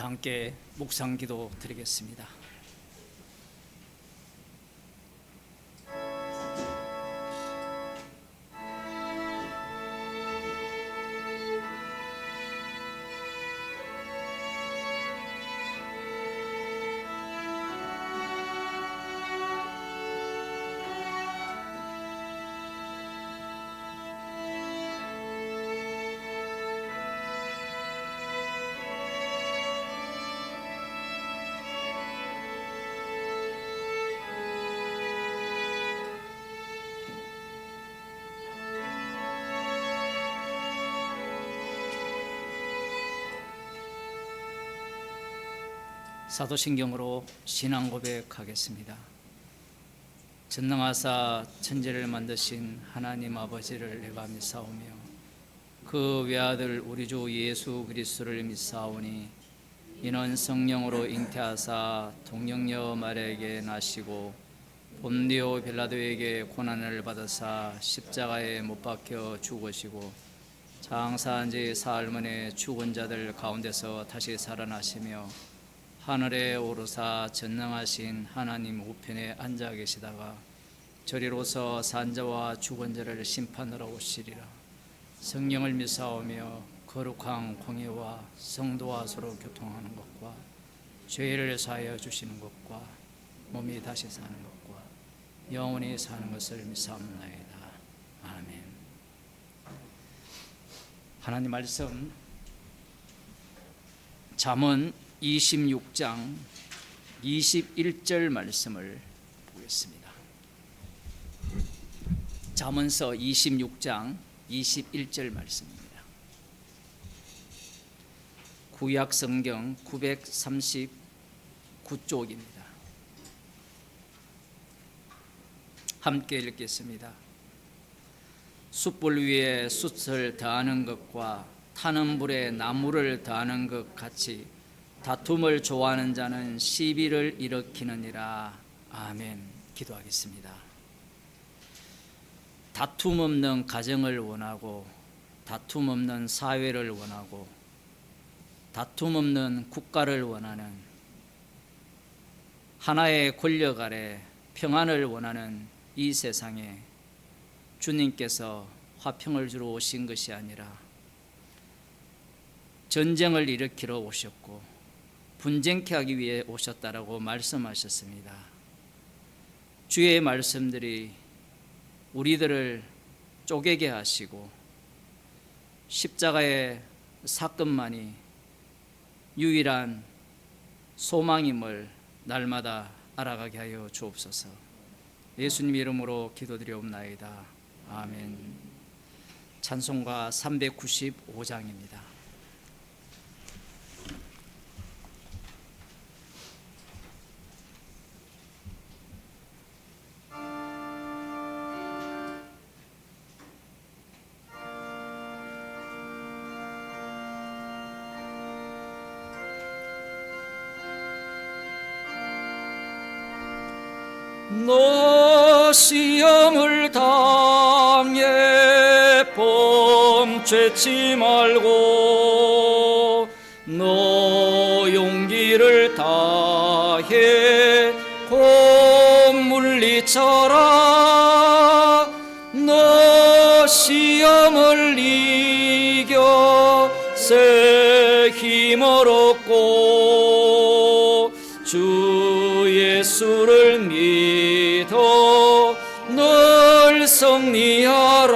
다 함께 묵상 기도 드리겠습니다. 사도신경으로 신앙 고백하겠습니다. 전능하사 천지를 만드신 하나님 아버지를 내가 믿사오며 그 외아들 우리 주 예수 그리스도를 믿사오니 이는 성령으로 잉태하사 동정녀 마리아에게 나시고 본디오 빌라도에게 고난을 받으사 십자가에 못 박혀 죽으시고 장사한 지 사흘 만에 죽은 자들 가운데서 다시 살아나시며 하늘에 오르사 전능하신 하나님 우편에 앉아 계시다가 저리로서 산자와 죽은 자를 심판하러 오시리라. 성령을 믿사오며 거룩한 공예와 성도와 서로 교통하는 것과 죄를 사하여 주시는 것과 몸이 다시 사는 것과 영원히 사는 것을 믿사옵나이다. 아멘. 하나님 말씀 잠언 26장 21절 말씀을 보겠습니다. 잠언서 26장 21절 말씀입니다. 구약 성경 939쪽입니다. 함께 읽겠습니다. 숯불 위에 숯을 더하는 것과 타는 불에 나무를 더하는 것 같이 다툼을 좋아하는 자는 시비를 일으키느니라. 아멘. 기도하겠습니다. 다툼 없는 가정을 원하고 다툼 없는 사회를 원하고 다툼 없는 국가를 원하는 하나의 권력 아래 평안을 원하는 이 세상에 주님께서 화평을 주러 오신 것이 아니라 전쟁을 일으키러 오셨고 분쟁케 하기 위해 오셨다라고 말씀하셨습니다. 주의 말씀들이 우리들을 쪼개게 하시고 십자가의 사건만이 유일한 소망임을 날마다 알아가게 하여 주옵소서. 예수님 이름으로 기도드리옵나이다. 아멘. 찬송가 395장입니다. 너 시험을 당해 범죄치 말고 너 용기를 다해 곧 물리쳐라. 너 시험을 이겨 새 힘을 얻고 주 예수를 믿어 늘 승리하라.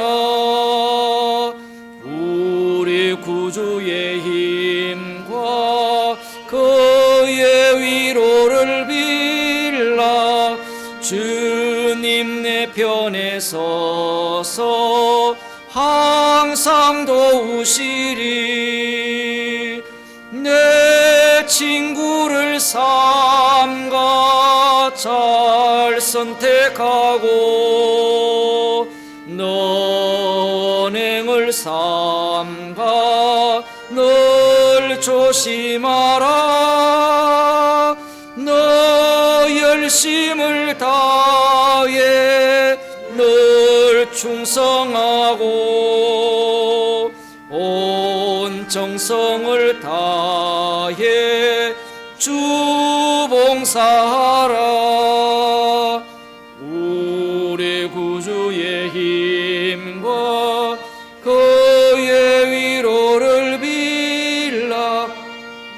우리 구주의 힘과 그의 위로를 빌라. 주님 내 편에 서서 항상 도우시리. 내 친구를 삼가 잘 선택하고 너행을 삼가 늘 조심하라. 너 열심을 다해 늘 충성하고 온 정성을 다해 주 봉사하라. 우리 구주의 힘과 그의 위로를 빌라.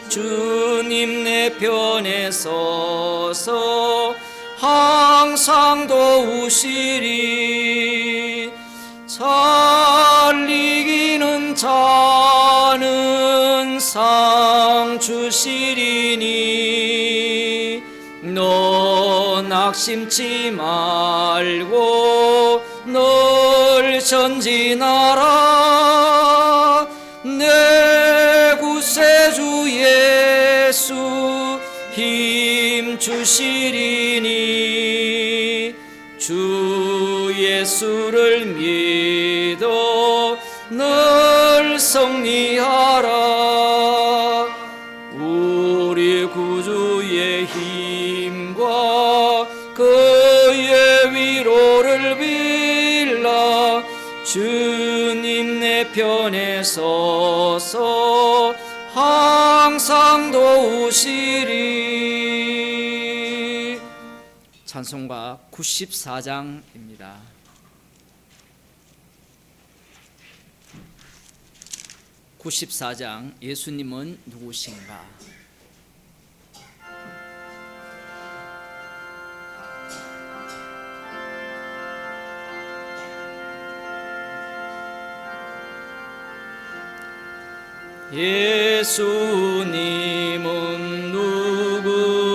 주님 내 편에 서서 항상 도우시리. 잘 이기는 자는 상 주시리니 너 낙심치 말고 늘 전진하라. 내 구세주 예수 힘 주시리니 주 예수를 믿어 늘 승리하라. 우리 구주의 힘과 그의 위로를 빌라. 주님 내 편에 서서 항상 도우시리. 찬송가 94장입니다. (94장) 예수님은 누구신가? 예수님은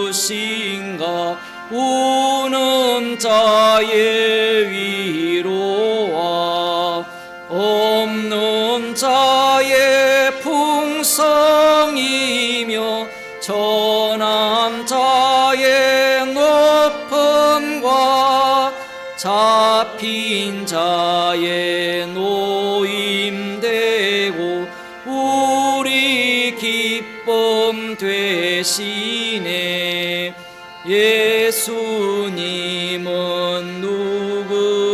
누구신가? 우는 자의 위로와 없는 자의 풍성이며 전한 자의 높음과 잡힌 자의 노임되고 우리 기쁨 되시네. 예수님은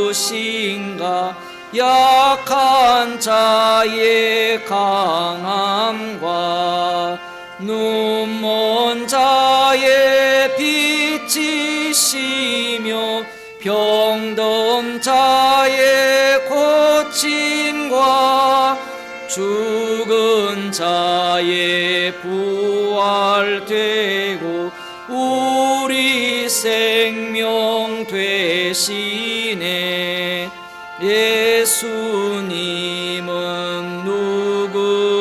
누구신가? 약한 자의 강함과 눈먼 자의 빛이시며 병든 자의 고침과 죽은 자의 부활되고 우리 생명 되시네. 예수님은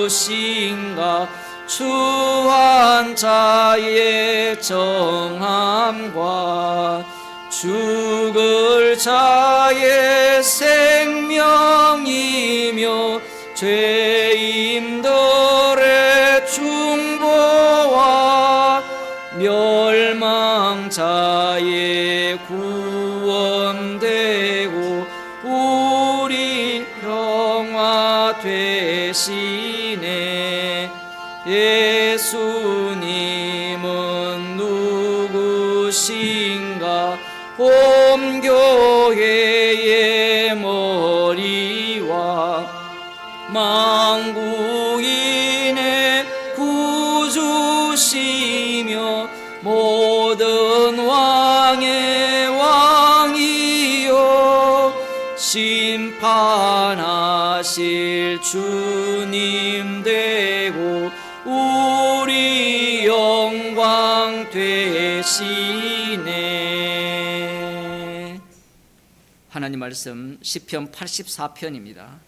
누구신가? 추한 자의 정함과 죽을 자의 생명이며 죄인들의 중보와 멸망자의 구원되고 우리 평화 되시네. 예수님은 누구신가? 온 교회의 머리와 만국인의 구주시며 모든 왕의 왕이요 심판하실 주님 되고 우리 영광 되시네. 하나님 말씀 시편 84편입니다.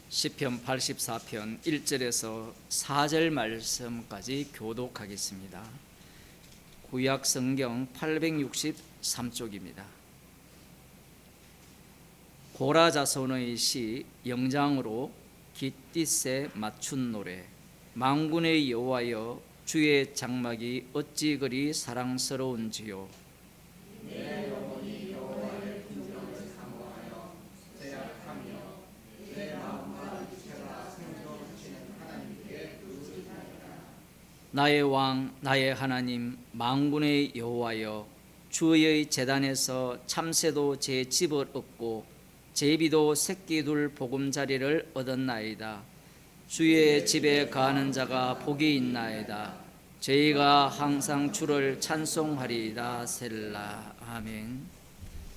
시편 84편 1절에서 4절 말씀까지 교독하겠습니다. 구약 성경 863쪽입니다. 고라 자손의 시 영장으로 깃딧에 맞춘 노래. 만군의 여호와여 주의 장막이 어찌 그리 사랑스러운지요. 내 영혼이 여호와의 궁정을 사모하여 제약하며 내 마음과 육체가 생존하시는 하나님께 의지하리라. 나의 왕 나의 하나님 만군의 여호와여 주의 제단에서 참새도 제 집을 얻고 제비도 새끼 둘 보금자리를 얻었나이다. 주의 집에 가는 자가 복이 있나이다. 저희가 항상 주를 찬송하리이다. 셀라. 아멘.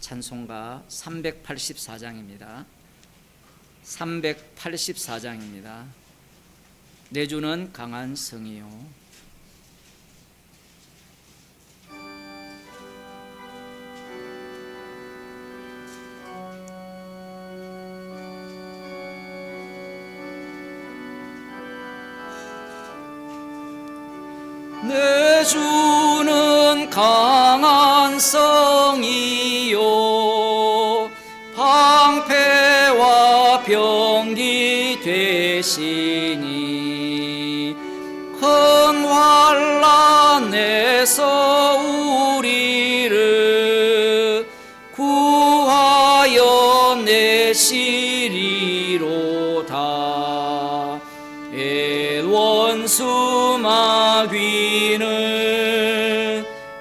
찬송가 384장입니다. 384장입니다. 내 주는 강한 성이요. 내 주는 강한 성이요 방패와 병기 되시니 큰 환난에서 우리를 구하여 내시리로다. 원수 마귀는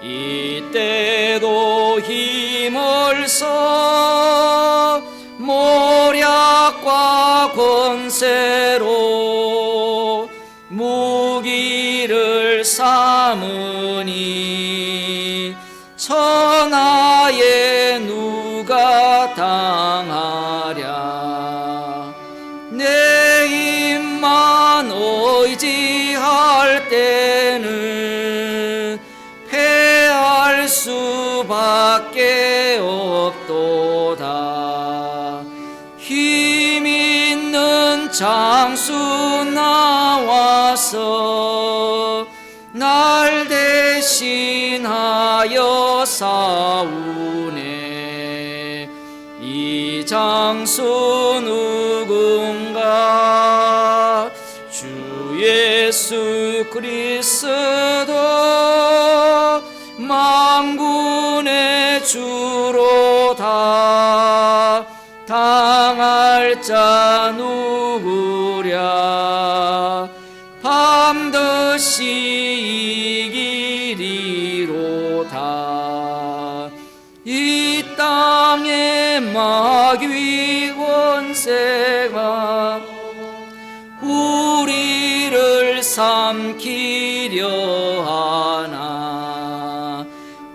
이때도 힘을 써 모략과 권세로 무기를 삼으니 천하에 누가 당하랴. 내 입만 의지할 때는 패할 수밖에 없도다. 힘 있는 장수 나와서 날 대신하여 싸우네. 이 장수 누군가? 주 예수 그리스도 만군의 주로다. 당할 자 누구랴? 반드시 이기리로다. 이 땅의 마귀 권세가 우리를 삼키려 하나.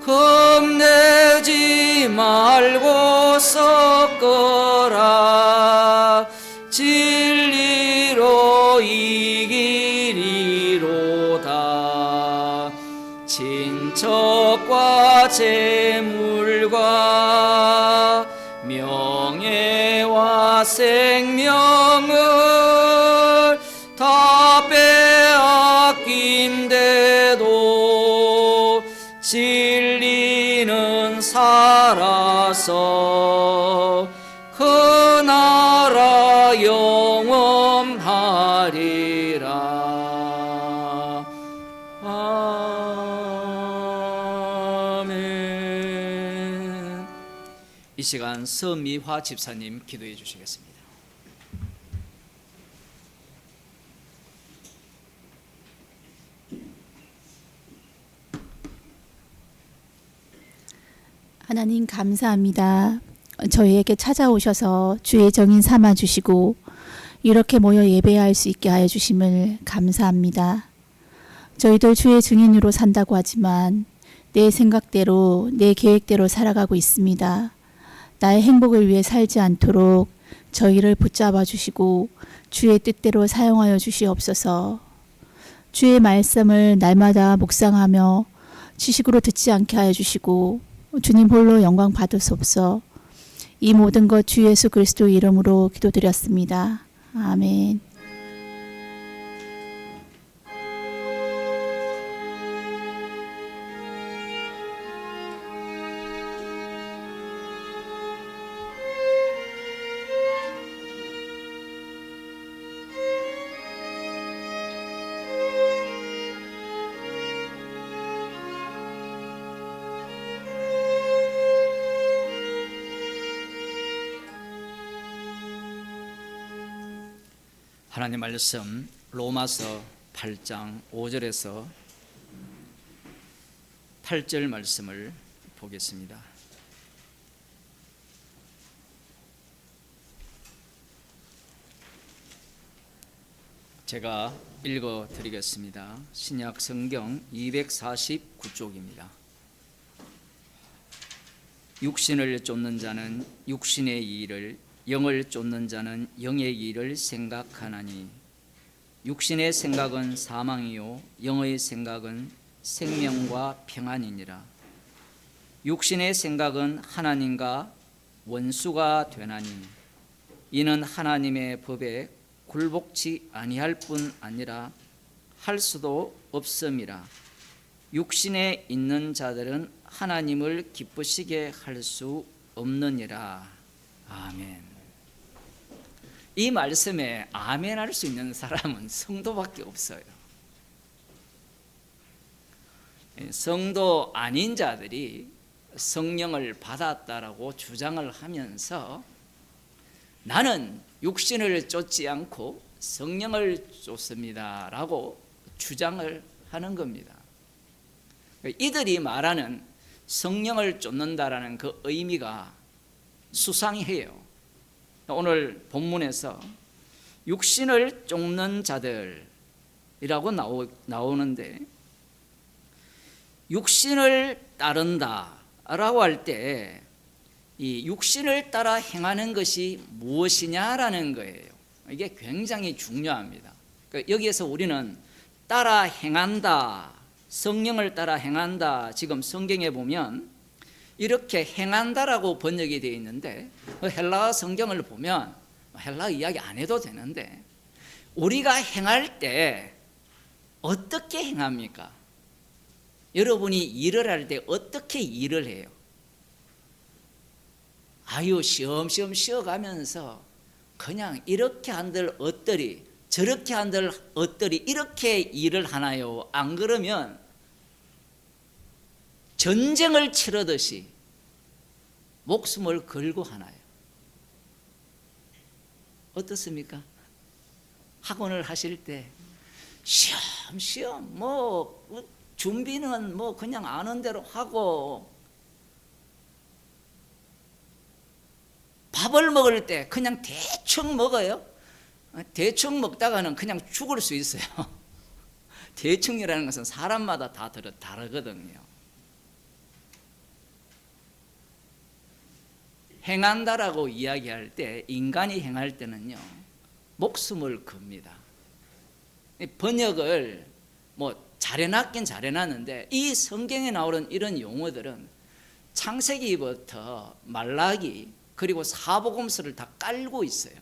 겁내지 말고 섞어라. 진리로 이기리로다. 친척과 재물과 명예와 생명을 다 빼앗긴데도 진리는 살아서 그 나라 영원하리라. 아멘. 이 시간 서미화 집사님 기도해 주시겠습니다. 하나님 감사합니다. 저희에게 찾아오셔서 주의 정인 삼아 주시고 이렇게 모여 예배할 수 있게 하여 주심을 감사합니다. 저희들 주의 증인으로 산다고 하지만 내 생각대로 내 계획대로 살아가고 있습니다. 나의 행복을 위해 살지 않도록 저희를 붙잡아 주시고 주의 뜻대로 사용하여 주시옵소서. 주의 말씀을 날마다 묵상하며 지식으로 듣지 않게 하여 주시고 주님 홀로 영광 받으소서. 이 모든 것 주 예수 그리스도 이름으로 기도드렸습니다. 아멘. 하나님 말씀 로마서 8장 5절에서 8절 말씀을 보겠습니다. 제가 읽어 드리겠습니다. 신약 성경 249쪽입니다. 육신을 쫓는 자는 육신의 일을, 영을 쫓는 자는 영의 일을 생각하나니 육신의 생각은 사망이요 영의 생각은 생명과 평안이니라. 육신의 생각은 하나님과 원수가 되나니 이는 하나님의 법에 굴복치 아니할 뿐 아니라 할 수도 없음이라. 육신에 있는 자들은 하나님을 기쁘시게 할 수 없느니라. 아멘. 이 말씀에 아멘 할 수 있는 사람은 성도밖에 없어요. 성도 아닌 자들이 성령을 받았다라고 주장을 하면서 나는 육신을 쫓지 않고 성령을 쫓습니다 라고 주장을 하는 겁니다. 이들이 말하는 성령을 쫓는다라는 그 의미가 수상해요. 오늘 본문에서 육신을 쫓는 자들이라고 나오는데, 육신을 따른다라고 할 때 이 육신을 따라 행하는 것이 무엇이냐라는 거예요. 이게 굉장히 중요합니다. 여기에서 우리는 따라 행한다, 성령을 따라 행한다, 지금 성경에 보면 이렇게 행한다라고 번역이 되어 있는데, 헬라어 성경을 보면 헬라어 이야기 안 해도 되는데 우리가 행할 때 어떻게 행합니까? 여러분이 일을 할 때 어떻게 일을 해요? 아유, 쉬엄쉬엄 쉬어가면서 그냥 이렇게 한들 어떠리, 저렇게 한들 어떠리, 이렇게 일을 하나요? 안 그러면 전쟁을 치르듯이 목숨을 걸고 하나요? 어떻습니까? 학원을 하실 때 쉬엄쉬엄 준비는 그냥 아는 대로 하고, 밥을 먹을 때 그냥 대충 먹어요. 대충 먹다가는 그냥 죽을 수 있어요. 대충이라는 것은 사람마다 다 다르거든요. 행한다라고 이야기할 때, 인간이 행할 때는요 목숨을 겁니다. 번역을 잘해놨긴 잘해놨는데 이 성경에 나오는 이런 용어들은 창세기부터 말라기 그리고 사복음서를 다 깔고 있어요.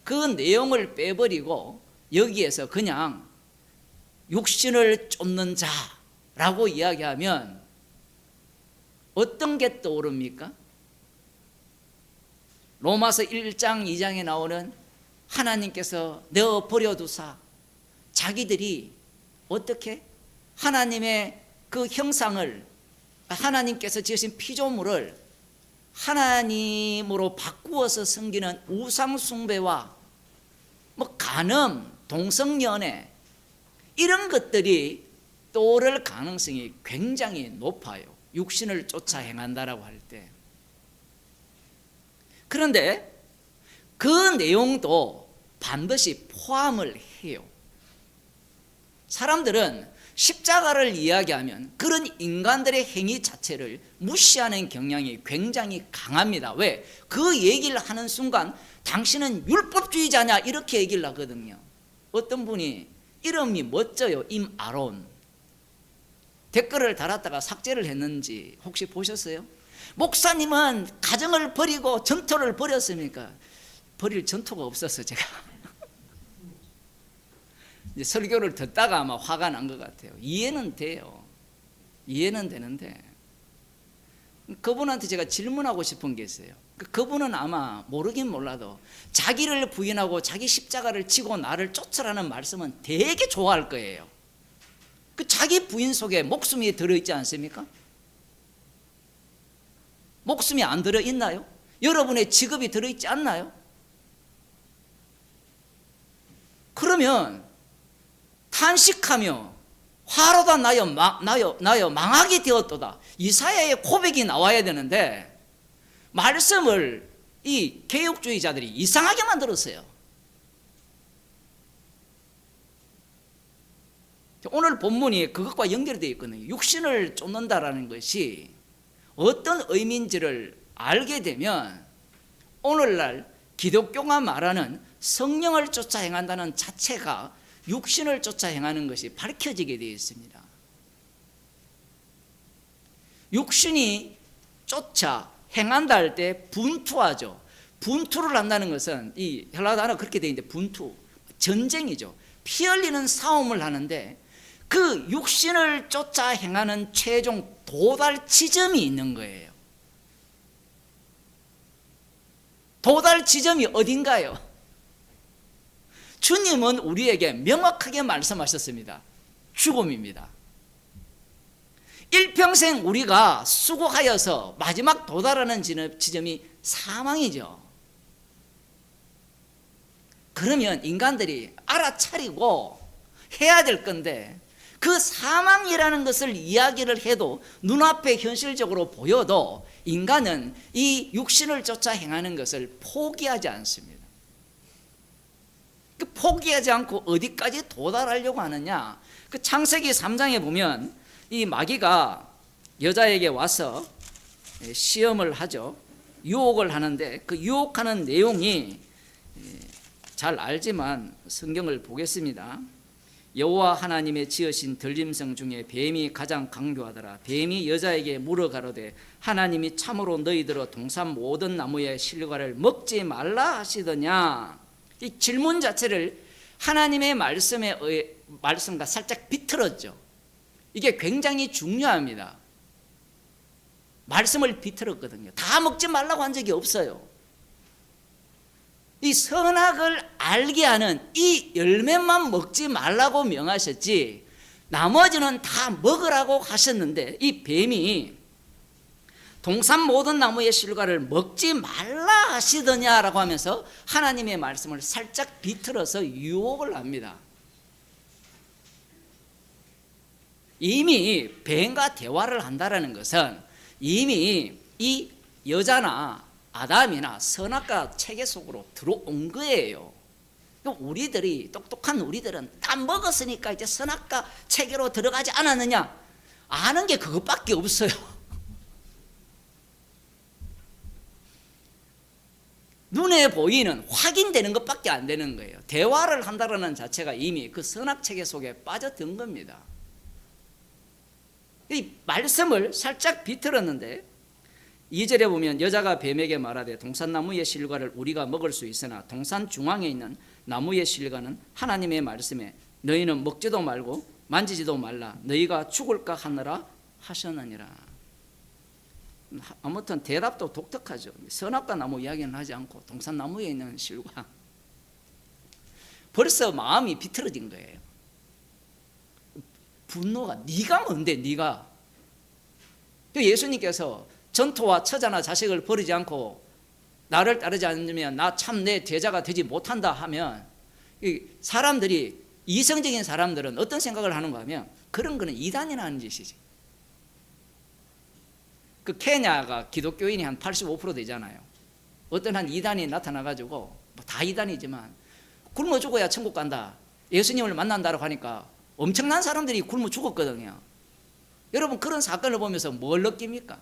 그 내용을 빼버리고 여기에서 그냥 육신을 쫓는 자라고 이야기하면 어떤 게 떠오릅니까? 로마서 1장 2장에 나오는 하나님께서 내어 버려두사 자기들이 어떻게 하나님의 그 형상을, 하나님께서 지으신 피조물을 하나님으로 바꾸어서 섬기는 우상 숭배와 간음, 동성연애 이런 것들이 떠오를 가능성이 굉장히 높아요. 육신을 쫓아 행한다라고 할 때. 그런데 그 내용도 반드시 포함을 해요. 사람들은 십자가를 이야기하면 그런 인간들의 행위 자체를 무시하는 경향이 굉장히 강합니다. 왜? 그 얘기를 하는 순간 당신은 율법주의자냐 이렇게 얘기를 하거든요. 어떤 분이 이름이 멋져요. 임아론. 댓글을 달았다가 삭제를 했는지 혹시 보셨어요? 목사님은 가정을 버리고 전토를 벌였습니까? 버릴 전토가 없었어 제가. 이제 설교를 듣다가 아마 화가 난 것 같아요. 이해는 돼요. 이해는 되는데 그분한테 제가 질문하고 싶은 게 있어요. 그분은 아마 모르긴 몰라도 자기를 부인하고 자기 십자가를 지고 나를 쫓으라는 말씀은 되게 좋아할 거예요. 그 자기 부인 속에 목숨이 들어있지 않습니까? 목숨이 안 들어있나요? 여러분의 직업이 들어있지 않나요? 그러면 탄식하며 화로다 나여 망하게 되었도다. 이사야의 고백이 나와야 되는데 말씀을 이 개혁주의자들이 이상하게 만들었어요. 오늘 본문이 그것과 연결되어 있거든요. 육신을 쫓는다라는 것이 어떤 의미인지를 알게 되면 오늘날 기독교가 말하는 성령을 쫓아 행한다는 자체가 육신을 쫓아 행하는 것이 밝혀지게 되어 있습니다. 육신이 쫓아 행한다 할 때 분투하죠. 분투를 한다는 것은 이 헬라 단어 그렇게 되어 있는데 분투, 전쟁이죠. 피 흘리는 싸움을 하는데 그 육신을 쫓아 행하는 최종 도달 지점이 있는 거예요. 도달 지점이 어딘가요? 주님은 우리에게 명확하게 말씀하셨습니다. 죽음입니다. 일평생 우리가 수고하여서 마지막 도달하는 지점이 사망이죠. 그러면 인간들이 알아차리고 해야 될 건데 그 사망이라는 것을 이야기를 해도 눈앞에 현실적으로 보여도 인간은 이 육신을 쫓아 행하는 것을 포기하지 않습니다. 그 포기하지 않고 어디까지 도달하려고 하느냐? 그 창세기 3장에 보면 이 마귀가 여자에게 와서 시험을 하죠. 유혹을 하는데 그 유혹하는 내용이 잘 알지만 성경을 보겠습니다. 여호와 하나님의 지으신 들짐승 중에 뱀이 가장 강교하더라. 뱀이 여자에게 물어 가로되 하나님이 참으로 너희들어 동산 모든 나무의 실과를 먹지 말라 하시더냐. 이 질문 자체를 하나님의 말씀과 살짝 비틀었죠. 이게 굉장히 중요합니다. 말씀을 비틀었거든요. 다 먹지 말라고 한 적이 없어요. 이 선악을 알게 하는 이 열매만 먹지 말라고 명하셨지 나머지는 다 먹으라고 하셨는데 이 뱀이 동산 모든 나무의 실과를 먹지 말라 하시더냐라고 하면서 하나님의 말씀을 살짝 비틀어서 유혹을 합니다. 이미 뱀과 대화를 한다는 것은 이미 이 여자나 아담이나 선악과 체계 속으로 들어온 거예요. 우리들이 똑똑한 우리들은 다 먹었으니까 이제 선악과 체계로 들어가지 않았느냐? 아는 게 그것밖에 없어요. 눈에 보이는 확인되는 것밖에 안 되는 거예요. 대화를 한다는 자체가 이미 그 선악 체계 속에 빠져든 겁니다. 이 말씀을 살짝 비틀었는데 2절에 보면 여자가 뱀에게 말하되 동산나무의 실과를 우리가 먹을 수 있으나 동산 중앙에 있는 나무의 실과는 하나님의 말씀에 너희는 먹지도 말고 만지지도 말라 너희가 죽을까 하느라 하셨느니라. 아무튼 대답도 독특하죠. 선악과 나무 이야기는 하지 않고 동산나무에 있는 실과. 벌써 마음이 비틀어진 거예요. 분노가 네가 뭔데 네가. 예수님께서 전토와 처자나 자식을 버리지 않고 나를 따르지 않으면 나 참 내 제자가 되지 못한다 하면 사람들이 이성적인 사람들은 어떤 생각을 하는가 하면 그런 거는 이단이나 하는 짓이지. 그 케냐가 기독교인이 한 85% 되잖아요. 어떤 한 이단이 나타나가지고 뭐 다 이단이지만 굶어 죽어야 천국 간다. 예수님을 만난다고 하니까 엄청난 사람들이 굶어 죽었거든요. 여러분 그런 사건을 보면서 뭘 느낍니까?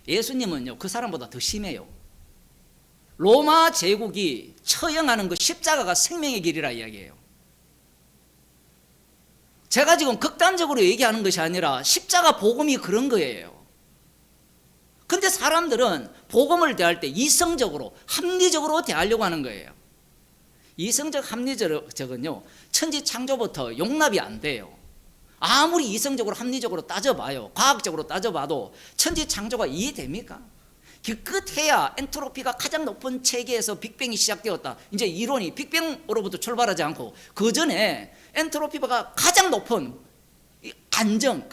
예수님은요 그 사람보다 더 심해요. 로마 제국이 처형하는 그 십자가가 생명의 길이라 이야기해요. 제가 지금 극단적으로 얘기하는 것이 아니라 십자가 복음이 그런 거예요. 근데 사람들은 복음을 대할 때 이성적으로 합리적으로 대하려고 하는 거예요. 이성적 합리적은요 천지 창조부터 용납이 안 돼요. 아무리 이성적으로 합리적으로 따져봐요. 과학적으로 따져봐도 천지 창조가 이해됩니까? 기껏해야 엔트로피가 가장 높은 체계에서 빅뱅이 시작되었다. 이제 이론이 빅뱅으로부터 출발하지 않고 그 전에 엔트로피가 가장 높은 안정,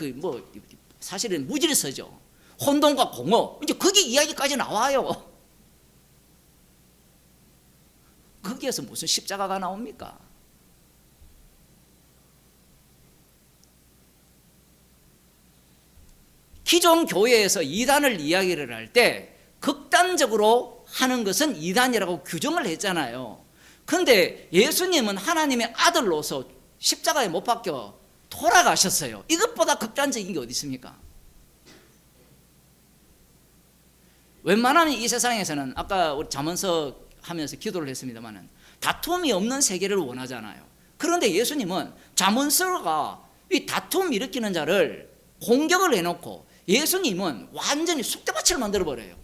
사실은 무질서죠. 혼돈과 공허. 이제 거기 이야기까지 나와요. 거기에서 무슨 십자가가 나옵니까? 기존 교회에서 이단을 이야기를 할 때 극단적으로 하는 것은 이단이라고 규정을 했잖아요. 그런데 예수님은 하나님의 아들로서 십자가에 못 박혀 돌아가셨어요. 이것보다 극단적인 게 어디 있습니까? 웬만하면 이 세상에서는 아까 우리 잠언서 하면서 기도를 했습니다마는 다툼이 없는 세계를 원하잖아요. 그런데 예수님은 잠언서가 이 다툼 일으키는 자를 공격을 해놓고 예수님은 완전히 쑥대밭을 만들어 버려요.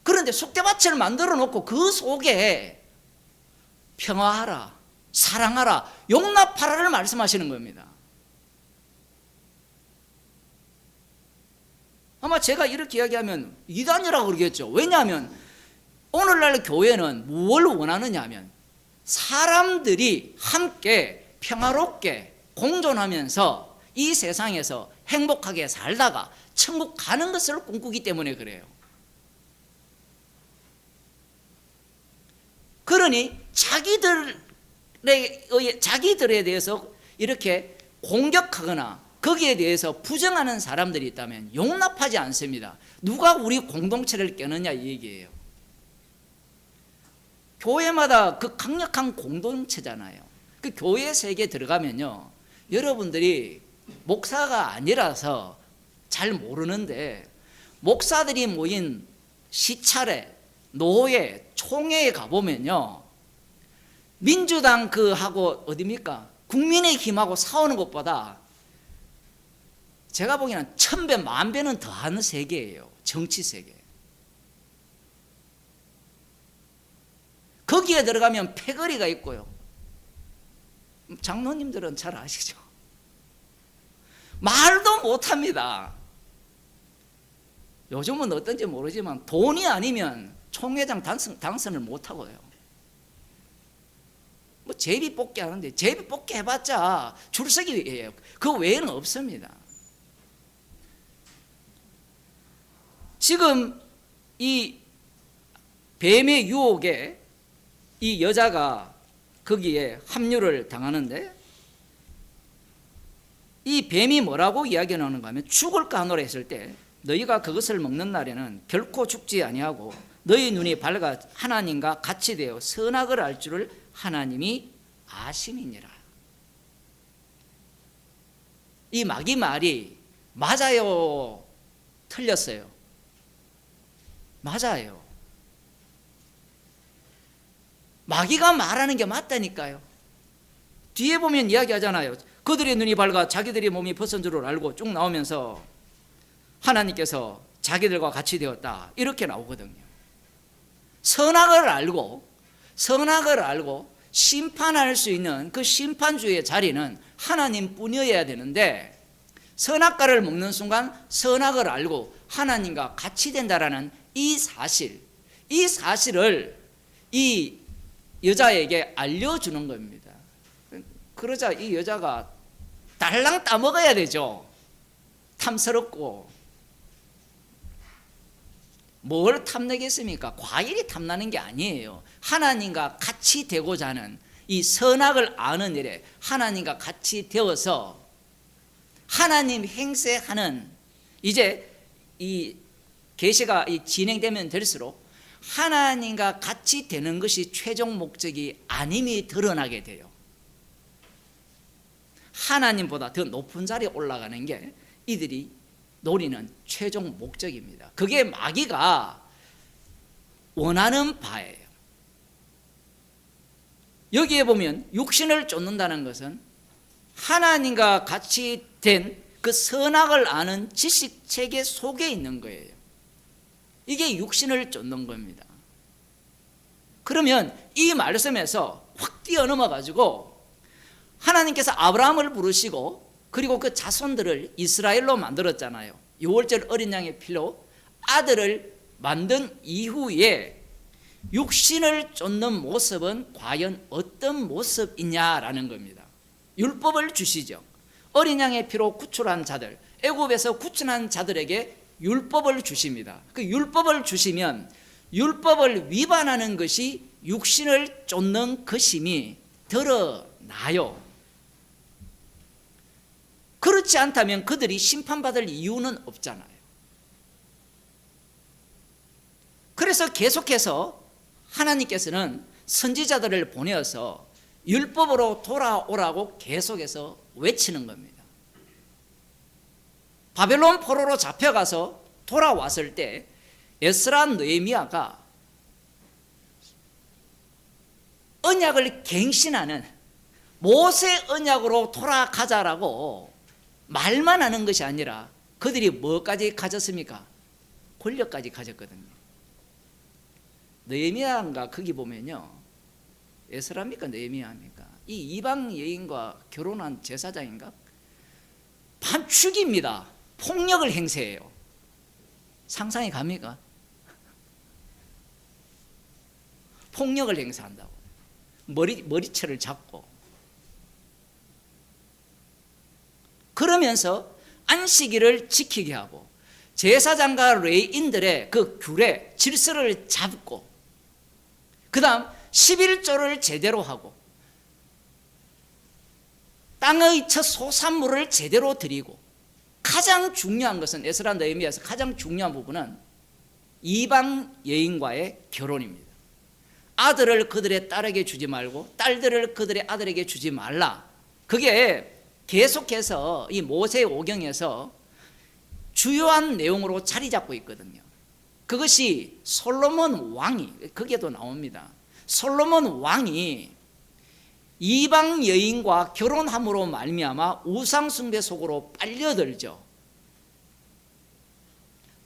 그런데 쑥대밭을 만들어 놓고 그 속에 평화하라, 사랑하라, 용납하라를 말씀하시는 겁니다. 아마 제가 이렇게 이야기하면 이단이라고 그러겠죠. 왜냐하면 오늘날 교회는 뭘 원하느냐 하면 사람들이 함께 평화롭게 공존하면서 이 세상에서 행복하게 살다가 천국 가는 것을 꿈꾸기 때문에 그래요. 그러니 자기들에 대해서 이렇게 공격하거나 거기에 대해서 부정하는 사람들이 있다면 용납하지 않습니다. 누가 우리 공동체를 깨느냐 이 얘기예요. 교회마다 그 강력한 공동체잖아요. 그 교회 세계에 들어가면요, 여러분들이 목사가 아니라서 잘 모르는데 목사들이 모인 시찰에, 노회, 총회에 가보면요, 민주당 하고 어디입니까? 국민의힘하고 싸우는 것보다 제가 보기에는 1000배, 10,000배는 더하는 세계예요. 정치 세계. 거기에 들어가면 패거리가 있고요. 장로님들은 잘 아시죠? 말도 못합니다. 요즘은 어떤지 모르지만 돈이 아니면 총회장 당선을 못하고요. 뭐 제비 뽑기 하는데 제비 뽑기 해봤자 줄서기예요. 그 외에는 없습니다. 지금 이 뱀의 유혹에 이 여자가 거기에 합류를 당하는데 이 뱀이 뭐라고 이야기 나오는가 하면 죽을까 하노라 했을 때 너희가 그것을 먹는 날에는 결코 죽지 아니하고 너희 눈이 밝아 하나님과 같이 되어 선악을 알 줄을 하나님이 아심이니라. 이 마귀 말이 맞아요, 틀렸어요? 맞아요. 마귀가 말하는 게 맞다니까요. 뒤에 보면 이야기하잖아요. 그들의 눈이 밝아 자기들의 몸이 벗은 줄을 알고 쭉 나오면서 하나님께서 자기들과 같이 되었다 이렇게 나오거든요. 선악을 알고 심판할 수 있는 그 심판주의 자리는 하나님뿐이어야 되는데 선악과를 먹는 순간 선악을 알고 하나님과 같이 된다라는 이 사실을 이 여자에게 알려주는 겁니다. 그러자 이 여자가 달랑 따먹어야 되죠. 탐스럽고. 뭘 탐내겠습니까? 과일이 탐나는 게 아니에요. 하나님과 같이 되고자 하는 이 선악을 아는 일에 하나님과 같이 되어서 하나님 행세하는, 이제 이 계시가 진행되면 될수록 하나님과 같이 되는 것이 최종 목적이 아님이 드러나게 돼요. 하나님보다 더 높은 자리에 올라가는 게 이들이 노리는 최종 목적입니다. 그게 마귀가 원하는 바예요. 여기에 보면 육신을 쫓는다는 것은 하나님과 같이 된 그 선악을 아는 지식체계 속에 있는 거예요. 이게 육신을 쫓는 겁니다. 그러면 이 말씀에서 확 뛰어넘어 가지고 하나님께서 아브라함을 부르시고 그리고 그 자손들을 이스라엘로 만들었잖아요. 유월절 어린 양의 피로 아들을 만든 이후에 육신을 쫓는 모습은 과연 어떤 모습이냐라는 겁니다. 율법을 주시죠. 어린 양의 피로 구출한 자들, 애굽에서 구출한 자들에게 율법을 주십니다. 그 율법을 주시면 율법을 위반하는 것이 육신을 쫓는 것임이 드러나요. 그렇지 않다면 그들이 심판받을 이유는 없잖아요. 그래서 계속해서 하나님께서는 선지자들을 보내어서 율법으로 돌아오라고 계속해서 외치는 겁니다. 바벨론 포로로 잡혀가서 돌아왔을 때 에스라 느헤미야가 언약을 갱신하는 모세 언약으로 돌아가자라고 말만 하는 것이 아니라 그들이 뭐까지 가졌습니까? 권력까지 가졌거든요. 느헤미야가 거기 보면요, 에스라입니까 느헤미야입니까? 이 이방 여인과 결혼한 제사장인가? 반축입니다. 폭력을 행사해요. 상상이 갑니까? 폭력을 행사한다고. 머리채를 잡고. 그러면서 안식일을 지키게 하고 제사장과 레위인들의 그 규례, 질서를 잡고, 그 다음 11조를 제대로 하고 땅의 첫 소산물을 제대로 드리고, 가장 중요한 것은 에스라 느헤미야에서 가장 중요한 부분은 이방 여인과의 결혼입니다. 아들을 그들의 딸에게 주지 말고 딸들을 그들의 아들에게 주지 말라. 그게 계속해서 이 모세 오경에서 주요한 내용으로 자리 잡고 있거든요. 그것이 솔로몬 왕이, 거기에도 나옵니다. 솔로몬 왕이 이방 여인과 결혼함으로 말미암아 우상 숭배 속으로 빨려들죠.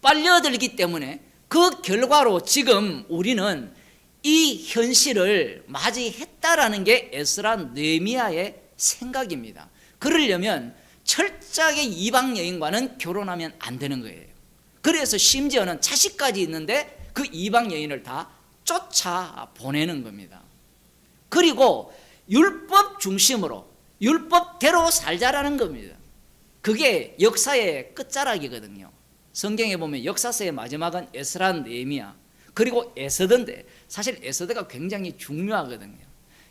빨려들기 때문에 그 결과로 지금 우리는 이 현실을 맞이했다라는 게 에스라 느헤미야의 생각입니다. 그러려면 철저하게 이방 여인과는 결혼하면 안 되는 거예요. 그래서 심지어는 자식까지 있는데 그 이방 여인을 다 쫓아 보내는 겁니다. 그리고 율법 중심으로 율법대로 살자라는 겁니다. 그게 역사의 끝자락이거든요. 성경에 보면 역사서의 마지막은 에스라 느헤미야 그리고 에스더인데, 사실 에스더가 굉장히 중요하거든요.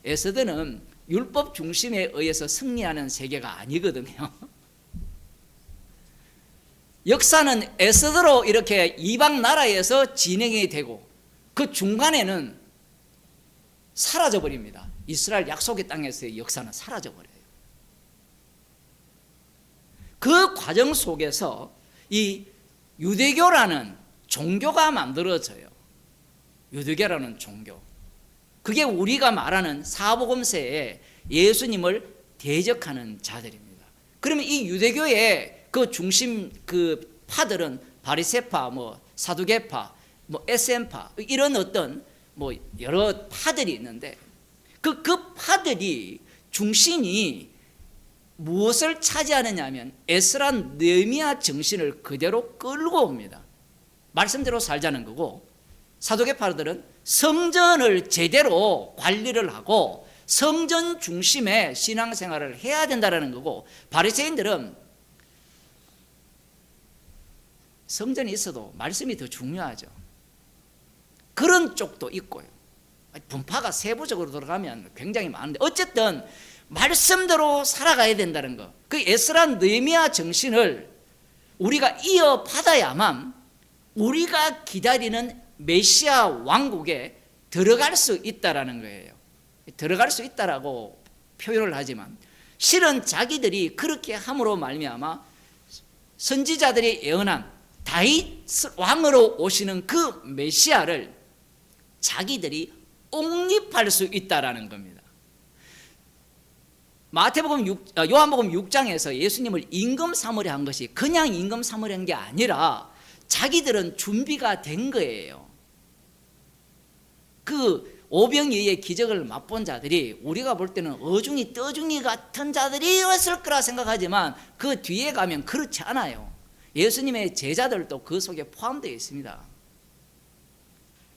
에스더는 율법 중심에 의해서 승리하는 세계가 아니거든요. 역사는 에스더로 이렇게 이방 나라에서 진행이 되고 그 중간에는 사라져버립니다. 이스라엘 약속의 땅에서의 역사는 사라져버려요. 그 과정 속에서 이 유대교라는 종교가 만들어져요. 유대교라는 종교. 그게 우리가 말하는 사복음서에 예수님을 대적하는 자들입니다. 그러면 이 유대교의 그 중심 그 파들은 바리새파, 뭐 사두개파, 뭐 에셈파, 이런 어떤 뭐 여러 파들이 있는데 그 파들이 중심이 무엇을 차지하느냐 하면 에스라 느헤미야 정신을 그대로 끌고 옵니다. 말씀대로 살자는 거고, 사두개파들은 성전을 제대로 관리를 하고 성전 중심의 신앙생활을 해야 된다는 거고, 바리새인들은 성전이 있어도 말씀이 더 중요하죠. 그런 쪽도 있고요. 분파가 세부적으로 들어가면 굉장히 많은데 어쨌든 말씀대로 살아가야 된다는 거, 그 에스라 느헤미야 정신을 우리가 이어받아야만 우리가 기다리는 메시아 왕국에 들어갈 수 있다라는 거예요. 들어갈 수 있다라고 표현을 하지만 실은 자기들이 그렇게 함으로 말미암아 선지자들이 예언한 다윗 왕으로 오시는 그 메시아를 자기들이 옹립할 수 있다라는 겁니다. 요한복음 6장에서 예수님을 임금 삼으려 한 것이 그냥 임금 삼으려 한 게 아니라 자기들은 준비가 된 거예요. 그 오병이어의 기적을 맛본 자들이 우리가 볼 때는 어중이 떠중이 같은 자들이었을 거라 생각하지만 그 뒤에 가면 그렇지 않아요. 예수님의 제자들도 그 속에 포함되어 있습니다.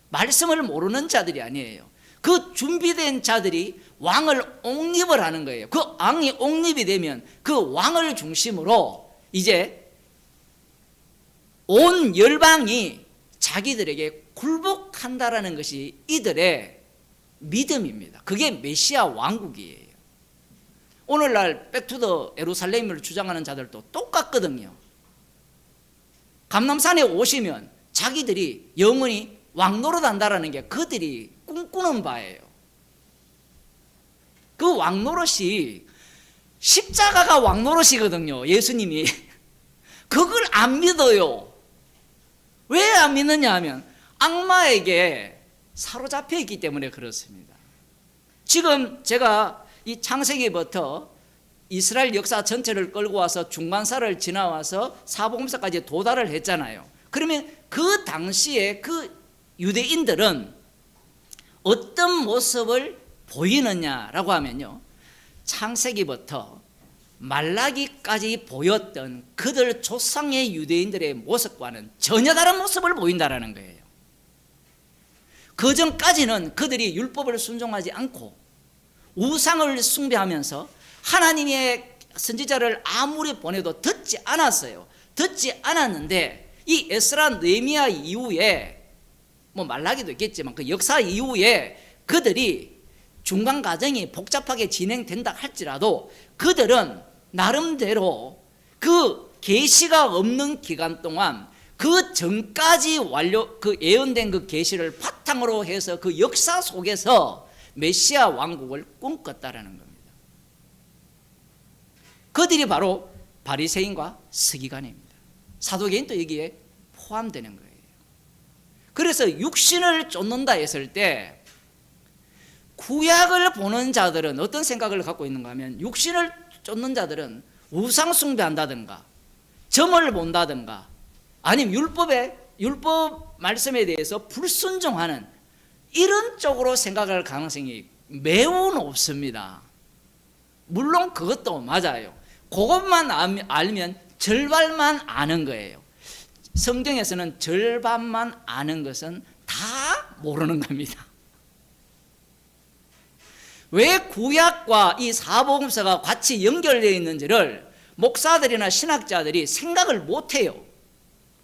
말씀을 모르는 자들이 아니에요. 그 준비된 자들이 왕을 옹립을 하는 거예요. 그 왕이 옹립이 되면 그 왕을 중심으로 이제 온 열방이 자기들에게 굴복한다라는 것이 이들의 믿음입니다. 그게 메시아 왕국이에요. 오늘날 백투더 예루살렘을 주장하는 자들도 똑같거든요. 감람산에 오시면 자기들이 영원히 왕노릇한다라는 게 그들이 꿈꾸는 바예요. 그 왕 노릇이 십자가가 왕 노릇이거든요. 예수님이 그걸 안 믿어요. 왜 안 믿느냐 하면 악마에게 사로잡혀 있기 때문에 그렇습니다. 지금 제가 이 창세기부터 이스라엘 역사 전체를 끌고 와서 중간사를 지나와서 사복음서까지 도달을 했잖아요. 그러면 그 당시에 그 유대인들은 어떤 모습을 보이느냐라고 하면요, 창세기부터 말라기까지 보였던 그들 조상의 유대인들의 모습과는 전혀 다른 모습을 보인다라는 거예요. 그 전까지는 그들이 율법을 순종하지 않고 우상을 숭배하면서 하나님의 선지자를 아무리 보내도 듣지 않았어요. 듣지 않았는데 이 에스라 느헤미야 이후에 뭐 말라기도 있겠지만 그 역사 이후에 그들이 중간 과정이 복잡하게 진행된다 할지라도 그들은 나름대로 그 계시가 없는 기간 동안 그 전까지 그 예언된 그 계시를 바탕으로 해서 그 역사 속에서 메시아 왕국을 꿈꿨다라는 겁니다. 그들이 바로 바리새인과 서기관입니다. 사도계인도 여기에 포함되는 거예요. 그래서 육신을 쫓는다 했을 때 구약을 보는 자들은 어떤 생각을 갖고 있는가 하면 육신을 쫓는 자들은 우상 숭배한다든가 점을 본다든가 아니면 율법 말씀에 대해서 불순종하는 이런 쪽으로 생각할 가능성이 매우 높습니다. 물론 그것도 맞아요. 그것만 알면 절반만 아는 거예요. 성경에서는 절반만 아는 것은 다 모르는 겁니다. 왜 구약과 이 사복음서가 같이 연결되어 있는지를 목사들이나 신학자들이 생각을 못해요.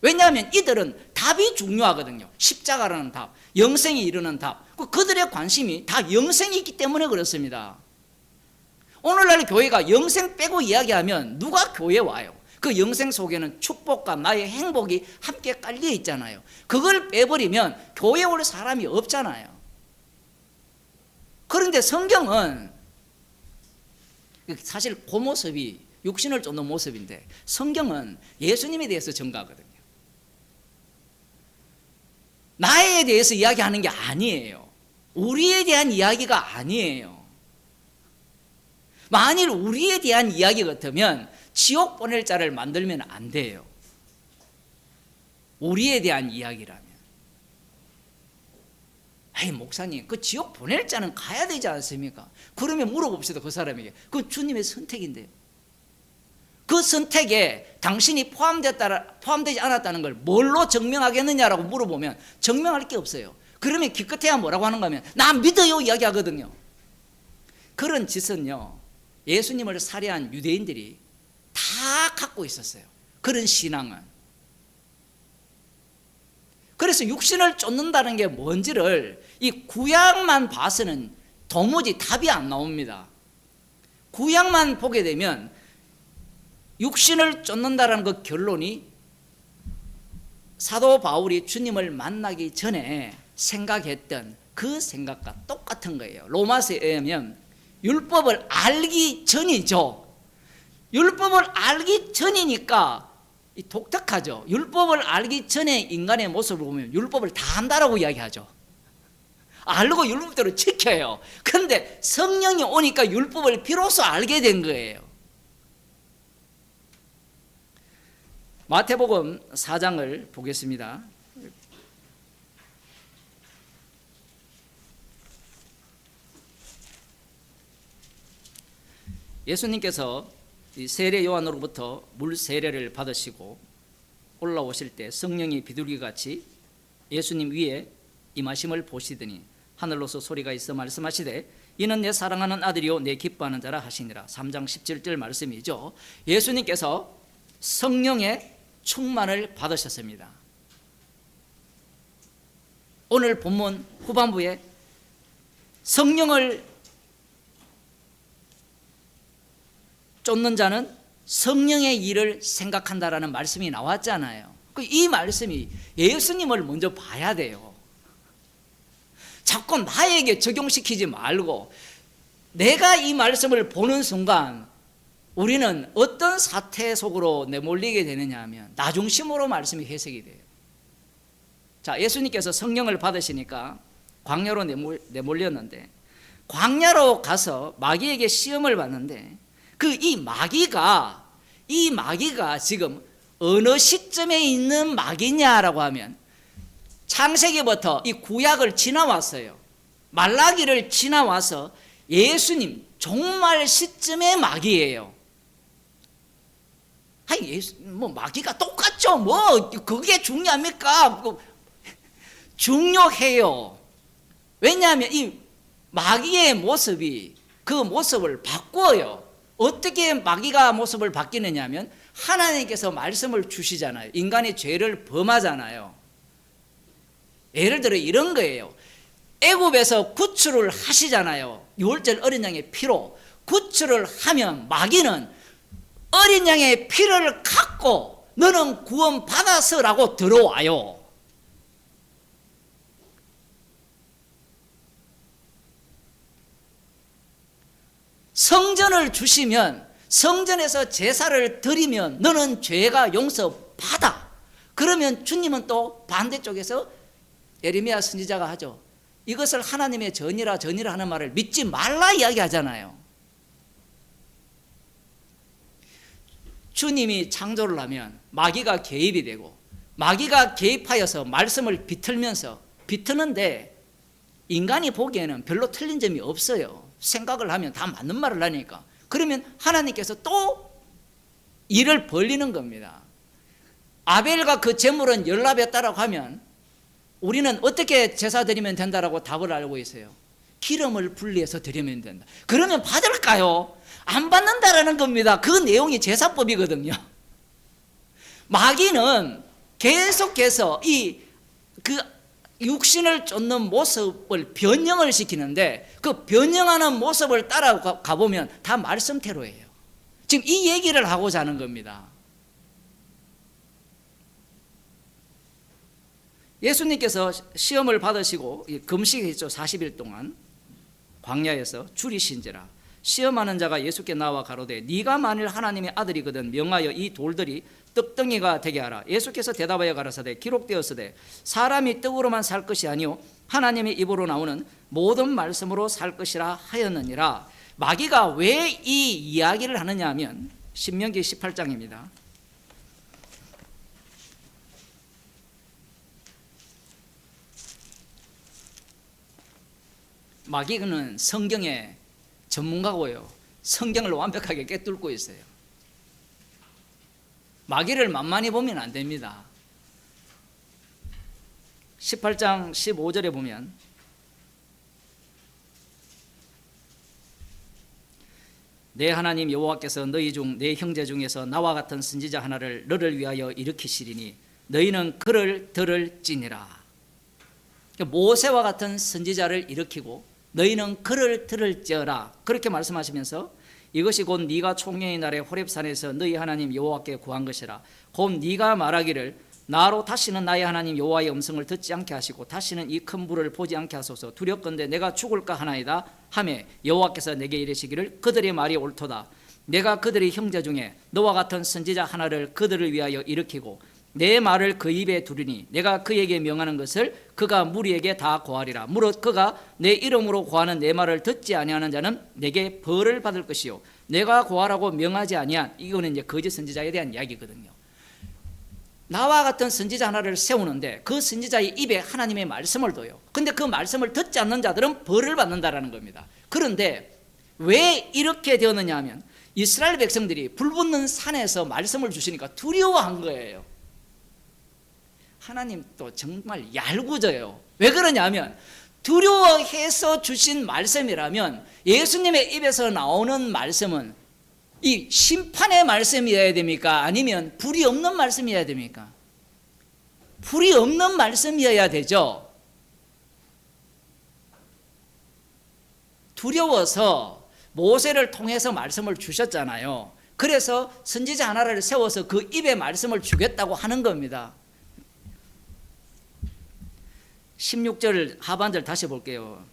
왜냐하면 이들은 답이 중요하거든요. 십자가라는 답, 영생이 이르는 답. 그들의 관심이 다 영생이 있기 때문에 그렇습니다. 오늘날 교회가 영생 빼고 이야기하면 누가 교회에 와요? 그 영생 속에는 축복과 나의 행복이 함께 깔려 있잖아요. 그걸 빼버리면 교회에 올 사람이 없잖아요. 그런데 성경은 사실 그 모습이 육신을 쫓는 모습인데 성경은 예수님에 대해서 전가하거든요. 나에 대해서 이야기하는 게 아니에요. 우리에 대한 이야기가 아니에요. 만일 우리에 대한 이야기 같으면 지옥 보낼 자를 만들면 안 돼요. 우리에 대한 이야기라면. 에이 목사님, 그 지옥 보낼 자는 가야 되지 않습니까? 그러면 물어봅시다. 그 사람에게. 그건 주님의 선택인데요. 그 선택에 당신이 포함되지 않았다는 걸 뭘로 증명하겠느냐라고 물어보면 증명할 게 없어요. 그러면 기껏해야 뭐라고 하는가 하면 나 믿어요 이야기하거든요. 그런 짓은요, 예수님을 살해한 유대인들이 다 갖고 있었어요. 그런 신앙은. 그래서 육신을 쫓는다는 게 뭔지를 이 구약만 봐서는 도무지 답이 안 나옵니다. 구약만 보게 되면 육신을 쫓는다는 그 결론이 사도 바울이 주님을 만나기 전에 생각했던 그 생각과 똑같은 거예요. 로마서에 의하면 율법을 알기 전이죠. 율법을 알기 전이니까 독특하죠. 율법을 알기 전에 인간의 모습을 보면 율법을 다 안다라고 이야기하죠. 알고 율법대로 지켜요. 그런데 성령이 오니까 율법을 비로소 알게 된 거예요. 마태복음 4장을 보겠습니다. 예수님께서 이 세례 요한으로부터 물 세례를 받으시고 올라오실 때 성령이 비둘기같이 예수님 위에 임하심을 보시더니 하늘로서 소리가 있어 말씀하시되 이는 내 사랑하는 아들이요 내 기뻐하는 자라 하시니라. 3장 17절 말씀이죠. 예수님께서 성령의 충만을 받으셨습니다. 오늘 본문 후반부에 성령을 쫓는 자는 성령의 일을 생각한다라는 말씀이 나왔잖아요. 이 말씀이 예수님을 먼저 봐야 돼요. 자꾸 나에게 적용시키지 말고 내가 이 말씀을 보는 순간 우리는 어떤 사태 속으로 내몰리게 되느냐 하면 나중심으로 말씀이 해석이 돼요. 자, 예수님께서 성령을 받으시니까 광야로 내몰렸는데, 광야로 가서 마귀에게 시험을 받는데, 이 마귀가 지금 어느 시점에 있는 마귀냐라고 하면 창세기부터 이 구약을 지나왔어요. 말라기를 지나와서 예수님 종말 시점의 마귀예요. 아니, 마귀가 똑같죠. 그게 중요합니까? 중요해요. 왜냐하면 이 마귀의 모습이 그 모습을 바꿔요. 어떻게 마귀가 모습을 바뀌느냐 하면 하나님께서 말씀을 주시잖아요. 인간이 죄를 범하잖아요. 예를 들어 이런 거예요. 애굽에서 구출을 하시잖아요. 유월절 어린 양의 피로 구출을 하면 마귀는 어린 양의 피를 갖고 너는 구원 받았어라고 들어와요. 성전을 주시면, 성전에서 제사를 드리면 너는 죄가 용서받아. 그러면 주님은 또 반대쪽에서 예레미야 선지자가 하죠. 이것을 하나님의 전이라 하는 말을 믿지 말라 이야기하잖아요. 주님이 창조를 하면 마귀가 개입이 되고, 마귀가 개입하여서 말씀을 비트는데 인간이 보기에는 별로 틀린 점이 없어요. 생각을 하면 다 맞는 말을 하니까. 그러면 하나님께서 또 일을 벌리는 겁니다. 아벨과 그 제물은 연락했다라고 하면 우리는 어떻게 제사 드리면 된다라고 답을 알고 있어요. 기름을 분리해서 드리면 된다. 그러면 받을까요? 안 받는다라는 겁니다. 그 내용이 제사법이거든요. 마귀는 계속해서 그 육신을 쫓는 모습을 변형을 시키는데, 그 변형하는 모습을 따라가 보면 다 말씀대로예요. 지금 이 얘기를 하고자 하는 겁니다. 예수님께서 시험을 받으시고 금식했죠. 40일 동안 광야에서 줄이신지라. 시험하는 자가 예수께 나와 가로되 네가 만일 하나님의 아들이거든 명하여 이 돌들이 떡덩이가 되게 하라. 예수께서 대답하여 가라사대 기록되었으되 사람이 떡으로만 살 것이 아니요 하나님의 입으로 나오는 모든 말씀으로 살 것이라 하였느니라. 마귀가 왜 이 이야기를 하느냐 하면 신명기 18장입니다. 마귀는 성경의 전문가고요. 성경을 완벽하게 꿰뚫고 있어요. 마귀를 만만히 보면 안 됩니다. 18장 15절에 보면 내 하나님 여호와께서 너희 중 내 형제 중에서 나와 같은 선지자 하나를 너를 위하여 일으키시리니 너희는 그를 들을지니라. 모세와 같은 선지자를 일으키고 너희는 그를 들을지어라. 그렇게 말씀하시면서 이것이 곧 네가 총회의 날에 호렙산에서 너희 하나님 여호와께 구한 것이라. 곧 네가 말하기를 나로 다시는 나의 하나님 여호와의 음성을 듣지 않게 하시고 다시는 이 큰 불을 보지 않게 하소서. 두렵건대 내가 죽을까 하나이다 하매 여호와께서 내게 이르시기를 그들의 말이 옳도다. 내가 그들의 형제 중에 너와 같은 선지자 하나를 그들을 위하여 일으키고 내 말을 그 입에 두리니 내가 그에게 명하는 것을 그가 무리에게 다 고하리라. 무릇 그가 내 이름으로 고하는 내 말을 듣지 아니하는 자는 내게 벌을 받을 것이요 내가 고하라고 명하지 아니한, 이거는 이제 거짓 선지자에 대한 이야기거든요. 나와 같은 선지자 하나를 세우는데 그 선지자의 입에 하나님의 말씀을 둬요. 근데 그 말씀을 듣지 않는 자들은 벌을 받는다라는 겁니다. 그런데 왜 이렇게 되었느냐 하면 이스라엘 백성들이 불붙는 산에서 말씀을 주시니까 두려워한 거예요. 하나님도 정말 얄궂어요. 왜 그러냐면 두려워해서 주신 말씀이라면 예수님의 입에서 나오는 말씀은 이 심판의 말씀이어야 됩니까? 아니면 불이 없는 말씀이어야 됩니까? 불이 없는 말씀이어야 되죠. 두려워서 모세를 통해서 말씀을 주셨잖아요. 그래서 선지자 하나를 세워서 그 입에 말씀을 주겠다고 하는 겁니다. 16절 하반절 다시 볼게요.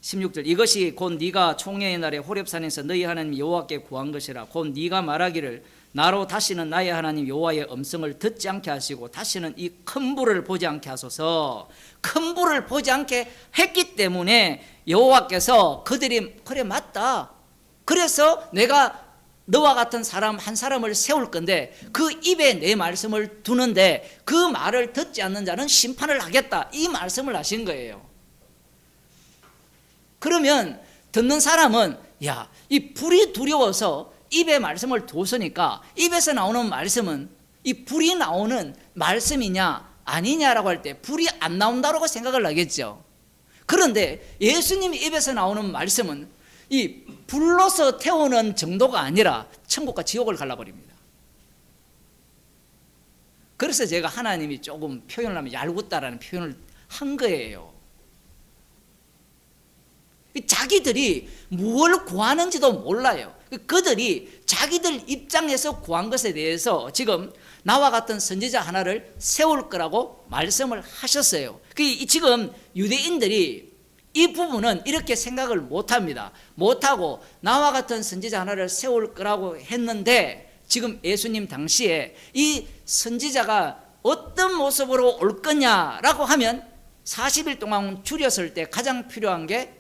16절 이것이 곧 네가 총회의 날에 호렙산에서 너희 하나님 여호와께 구한 것이라. 곧 네가 말하기를 나로 다시는 나의 하나님 여호와의 음성을 듣지 않게 하시고 다시는 이 큰 불을 보지 않게 하소서. 큰 불을 보지 않게 했기 때문에 여호와께서 그들이 그래 맞다, 그래서 내가 너와 같은 사람 한 사람을 세울 건데 그 입에 내 말씀을 두는데 그 말을 듣지 않는 자는 심판을 하겠다, 이 말씀을 하신 거예요. 그러면 듣는 사람은 야, 이 불이 두려워서 입에 말씀을 뒀으니까 입에서 나오는 말씀은 이 불이 나오는 말씀이냐 아니냐라고 할 때 불이 안 나온다고 생각을 하겠죠. 그런데 예수님 입에서 나오는 말씀은 이 불로서 태우는 정도가 아니라 천국과 지옥을 갈라버립니다. 그래서 제가 하나님이 조금 표현을 하면 얄궂다라는 표현을 한 거예요. 자기들이 무엇을 구하는지도 몰라요. 그들이 자기들 입장에서 구한 것에 대해서 지금 나와 같은 선지자 하나를 세울 거라고 말씀을 하셨어요. 지금 유대인들이 이 부분은 이렇게 생각을 못합니다. 못하고 나와 같은 선지자 하나를 세울 거라고 했는데 지금 예수님 당시에 이 선지자가 어떤 모습으로 올 거냐라고 하면 40일 동안 줄였을 때 가장 필요한 게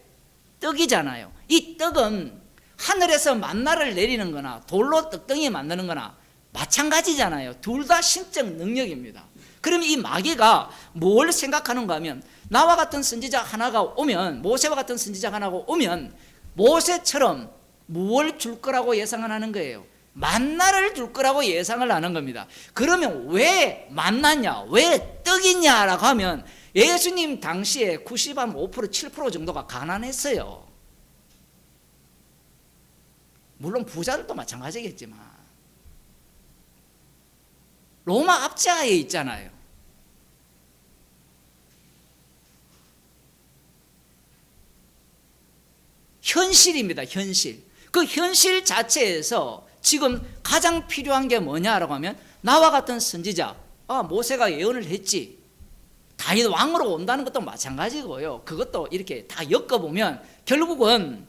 떡이잖아요. 이 떡은 하늘에서 만나를 내리는 거나 돌로 떡덩이 만드는 거나 마찬가지잖아요. 둘 다 신적 능력입니다. 그럼 이 마귀가 뭘 생각하는가 하면 나와 같은 선지자 하나가 오면, 모세와 같은 선지자 하나가 오면 모세처럼 무엇을 줄 거라고 예상을 하는 거예요. 만나를 줄 거라고 예상을 하는 겁니다. 그러면 왜 만나냐, 왜 떡이냐라고 하면 예수님 당시에 95% 7% 정도가 가난했어요. 물론 부자들도 마찬가지겠지만 로마 압제하에 있잖아요. 현실입니다. 현실. 그 현실 자체에서 지금 가장 필요한 게 뭐냐라고 하면 나와 같은 선지자, 모세가 예언을 했지, 다윗 왕으로 온다는 것도 마찬가지고요. 그것도 이렇게 다 엮어보면 결국은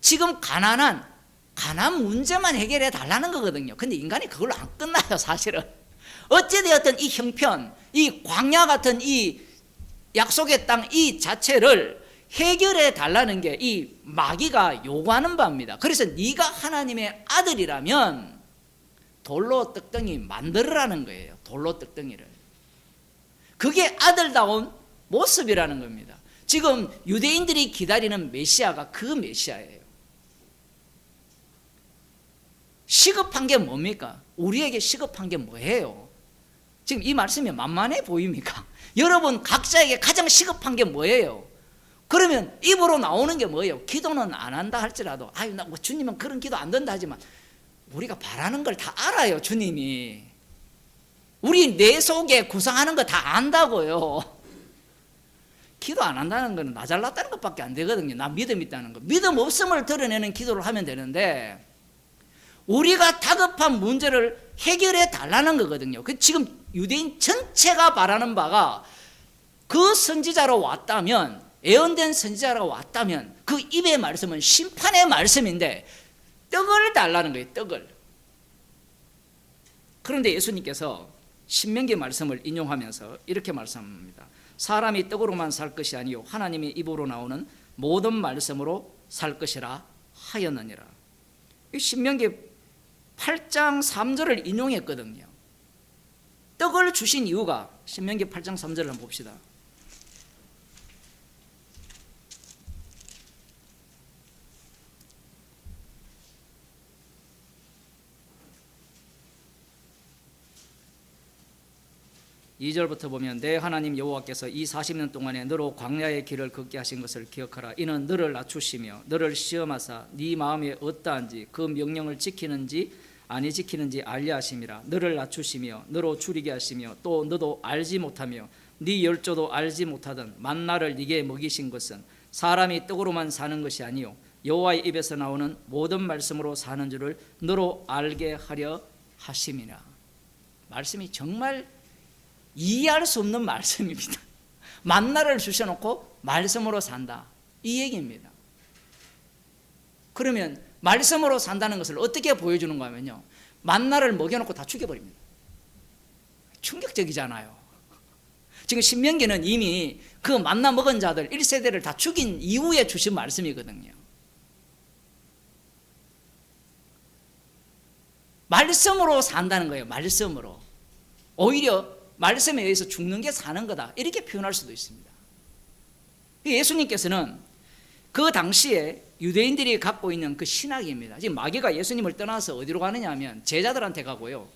지금 가난 문제만 해결해 달라는 거거든요. 근데 인간이 그걸로 안 끝나요, 사실은. 어찌되었든 이 형편, 이 광야 같은 이 약속의 땅 이 자체를 해결해 달라는 게 이 마귀가 요구하는 바입니다. 그래서 네가 하나님의 아들이라면 돌로 떡덩이 만들으라는 거예요. 돌로 떡덩이를. 그게 아들다운 모습이라는 겁니다. 지금 유대인들이 기다리는 메시아가 그 메시아예요. 시급한 게 뭡니까? 우리에게 시급한 게 뭐예요? 지금 이 말씀이 만만해 보입니까? 여러분 각자에게 가장 시급한 게 뭐예요? 그러면 입으로 나오는 게 뭐예요? 기도는 안 한다 할지라도 나 뭐 주님은 그런 기도 안 된다 하지만 우리가 바라는 걸 다 알아요. 주님이 우리 내 속에 구상하는 거 다 안다고요. 기도 안 한다는 거는 나 잘났다는 것밖에 안 되거든요. 나 믿음 있다는 거. 믿음 없음을 드러내는 기도를 하면 되는데 우리가 다급한 문제를 해결해 달라는 거거든요. 지금 유대인 전체가 바라는 바가 그 선지자로 왔다면, 예언된 선지자로 왔다면 그 입의 말씀은 심판의 말씀인데 떡을 달라는 거예요. 떡을. 그런데 예수님께서 신명기 말씀을 인용하면서 이렇게 말씀합니다. 사람이 떡으로만 살 것이 아니요 하나님의 입으로 나오는 모든 말씀으로 살 것이라 하였느니라. 신명기 8장 3절을 인용했거든요. 떡을 주신 이유가 신명기 8장 3절을 한번 봅시다. (2절부터) 보면 내 하나님 여호와께서 이 40년 동안에 너로 광야의 길을 걷게 하신 것을 기억하라. 이는 너를 낮추시며 너를 시험하사 네 마음에 어떠한지 그 명령을 지키는지 아니 지키는지 알려 하심이라. 너를 낮추시며 너로 줄이게 하시며 또 너도 알지 못하며 네 열조도 알지 못하던 만나를 네게 먹이신 것은 사람이 떡으로만 사는 것이 아니요 여호와의 입에서 나오는 모든 말씀으로 사는 줄을 너로 알게 하려 하심이라. 말씀이 정말 이해할 수 없는 말씀입니다. 만나를 주셔놓고 말씀으로 산다. 이 얘기입니다. 그러면 말씀으로 산다는 것을 어떻게 보여주는가 하면요, 만나를 먹여놓고 다 죽여버립니다. 충격적이잖아요. 지금 신명기는 이미 그 만나 먹은 자들 1세대를 다 죽인 이후에 주신 말씀이거든요. 말씀으로 산다는 거예요. 말씀으로. 오히려 말씀에 의해서 죽는 게 사는 거다, 이렇게 표현할 수도 있습니다. 예수님께서는 그 당시에 유대인들이 갖고 있는 그 신학입니다. 지금 마귀가 예수님을 떠나서 어디로 가느냐 하면 제자들한테 가고요,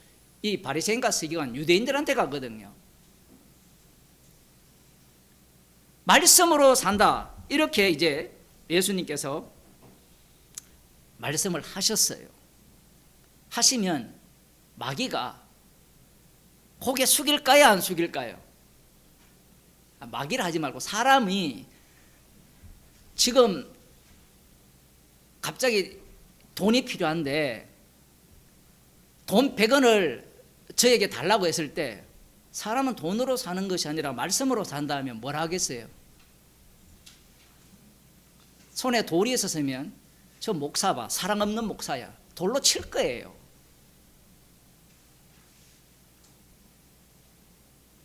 이 바리새인과 서기관 유대인들한테 가거든요. 말씀으로 산다, 이렇게 이제 예수님께서 말씀을 하셨어요. 하시면 마귀가 고개 숙일까요, 안 숙일까요? 마귀를 하지 말고 사람이 지금 갑자기 돈이 필요한데 돈 100원을 저에게 달라고 했을 때 사람은 돈으로 사는 것이 아니라 말씀으로 산다면 뭘 하겠어요? 손에 돌이 있었으면 저 목사 봐, 사랑 없는 목사야, 돌로 칠 거예요.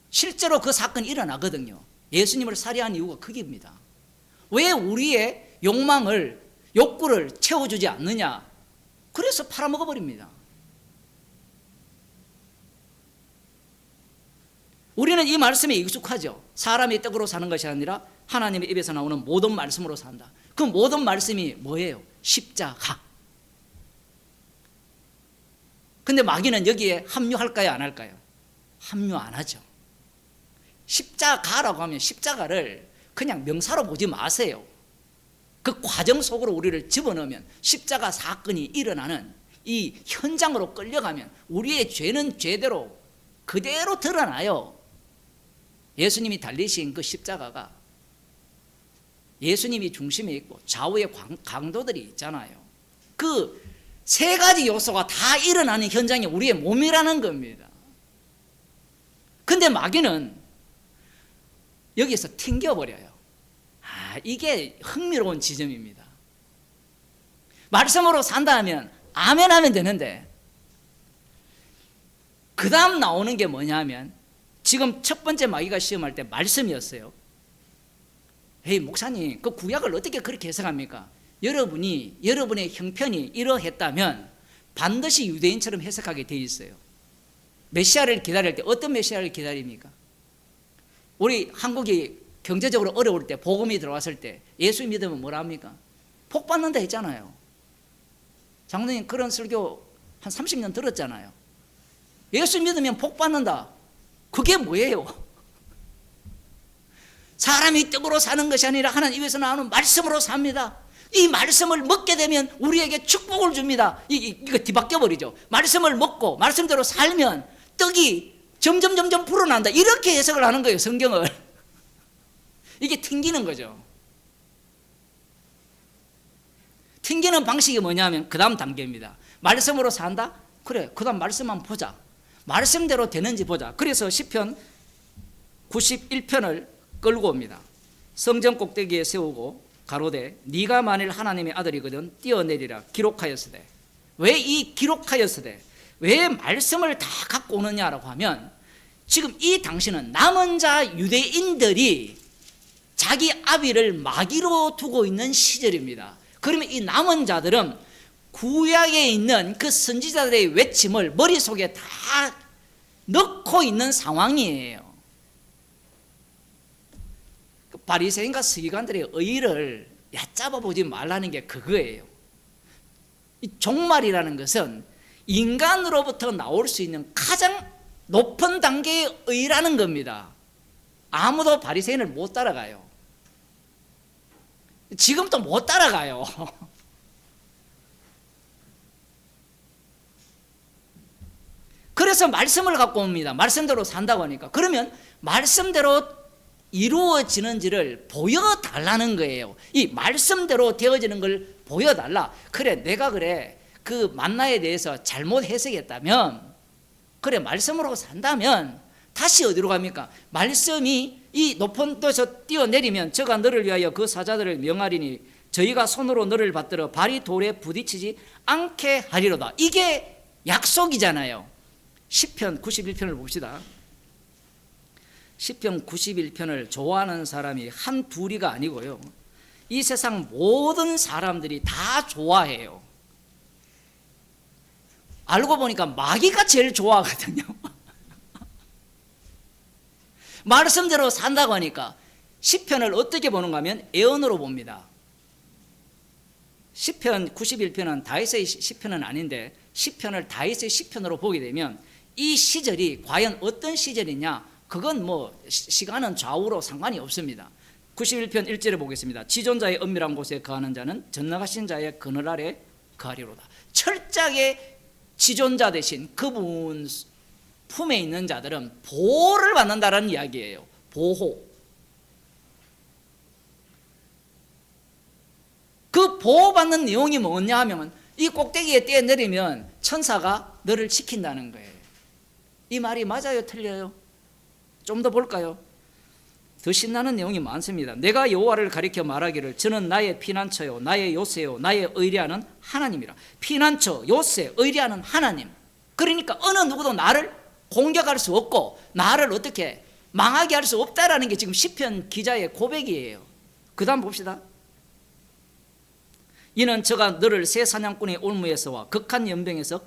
실제로 그 사건이 일어나거든요. 예수님을 살해한 이유가 그겁니다. 왜 우리의 욕구를 채워주지 않느냐? 그래서 팔아먹어버립니다. 우리는 이 말씀에 익숙하죠. 사람이 떡으로 사는 것이 아니라 하나님의 입에서 나오는 모든 말씀으로 산다. 그 모든 말씀이 뭐예요? 십자가. 근데 마귀는 여기에 합류할까요, 안 할까요? 합류 안 하죠. 십자가라고 하면 십자가를 그냥 명사로 보지 마세요. 그 과정 속으로 우리를 집어넣으면 십자가 사건이 일어나는 이 현장으로 끌려가면 우리의 죄는 죄대로 그대로 드러나요. 예수님이 달리신 그 십자가가 예수님이 중심에 있고 좌우에 강도들이 있잖아요. 그 세 가지 요소가 다 일어나는 현장이 우리의 몸이라는 겁니다. 근데 마귀는 여기서 튕겨버려요. 이게 흥미로운 지점입니다. 말씀으로 산다 하면 아멘 하면 되는데, 그 다음 나오는 게 뭐냐면, 지금 첫 번째 마귀가 시험할 때 말씀이었어요. 에이 목사님, 그 구약을 어떻게 그렇게 해석합니까? 여러분의 형편이 이러했다면 반드시 유대인처럼 해석하게 돼 있어요. 메시아를 기다릴 때 어떤 메시아를 기다립니까? 우리 한국이 경제적으로 어려울 때, 복음이 들어왔을 때 예수 믿으면 뭐라 합니까? 복 받는다 했잖아요. 장로님 그런 설교 한 30년 들었잖아요. 예수 믿으면 복 받는다. 그게 뭐예요? 사람이 떡으로 사는 것이 아니라 하나님 입에서 나오는 말씀으로 삽니다. 이 말씀을 먹게 되면 우리에게 축복을 줍니다. 이거 뒤바뀌어 버리죠. 말씀을 먹고 말씀대로 살면 떡이 점점 불어난다, 이렇게 해석을 하는 거예요, 성경을. 이게 튕기는 거죠. 튕기는 방식이 뭐냐면 그 다음 단계입니다. 말씀으로 산다? 그래, 그 다음 말씀만 보자. 말씀대로 되는지 보자. 그래서 시편 91편을 끌고 옵니다. 성전 꼭대기에 세우고 가로되 네가 만일 하나님의 아들이거든 뛰어내리라 기록하였으되. 왜 이 기록하였으되, 왜 말씀을 다 갖고 오느냐라고 하면, 지금 이 당시는 남은 자 유대인들이 자기 아비를 마귀로 두고 있는 시절입니다. 그러면 이 남은 자들은 구약에 있는 그 선지자들의 외침을 머릿속에 다 넣고 있는 상황이에요. 바리새인과 서기관들의 의의를 얕잡아 보지 말라는 게 그거예요. 이 종말이라는 것은 인간으로부터 나올 수 있는 가장 높은 단계의 의의라는 겁니다. 아무도 바리새인을 못 따라가요. 지금도 못 따라가요. 그래서 말씀을 갖고 옵니다. 말씀대로 산다고 하니까. 그러면 말씀대로 이루어지는지를 보여달라는 거예요. 이 말씀대로 되어지는 걸 보여달라. 그래, 내가 그래 그 만나에 대해서 잘못 해석했다면, 그래 말씀으로 산다면 다시 어디로 갑니까? 말씀이 이 높은 데서 뛰어내리면 저가 너를 위하여 그 사자들을 명하리니 저희가 손으로 너를 받들어 발이 돌에 부딪히지 않게 하리로다. 이게 약속이잖아요. 시편 91편을 봅시다. 시편 91편을 좋아하는 사람이 한 둘이가 아니고요, 이 세상 모든 사람들이 다 좋아해요. 알고 보니까 마귀가 제일 좋아하거든요. 말씀대로 산다고 하니까 시편을 어떻게 보는가 하면 애언으로 봅니다. 시편 91편은 다윗의 시편은 아닌데 시편을 다윗의 시편으로 보게 되면 이 시절이 과연 어떤 시절이냐, 그건 뭐 시간은 좌우로 상관이 없습니다. 91편 1절에 보겠습니다. 지존자의 은밀한 곳에 거하는 자는 전능하신 자의 그늘 아래 거하리로다. 철저하게 지존자 되신 그분 품에 있는 자들은 보호를 받는다는 이야기예요. 보호. 그 보호받는 내용이 뭐냐 하면 이 꼭대기에 뛰어내리면 천사가 너를 지킨다는 거예요. 이 말이 맞아요, 틀려요? 좀 더 볼까요? 더 신나는 내용이 많습니다. 내가 여호와를 가리켜 말하기를 저는 나의 피난처요 나의 요새요 나의 의뢰하는 하나님이라. 피난처, 요새, 의뢰하는 하나님. 그러니까 어느 누구도 나를 공격할 수 없고 나를 어떻게 망하게 할 수 없다라는 게 지금 시편 기자의 고백이에요. 그 다음 봅시다. 이는 저가 너를 새 사냥꾼의 올무에서와 극한 연병에서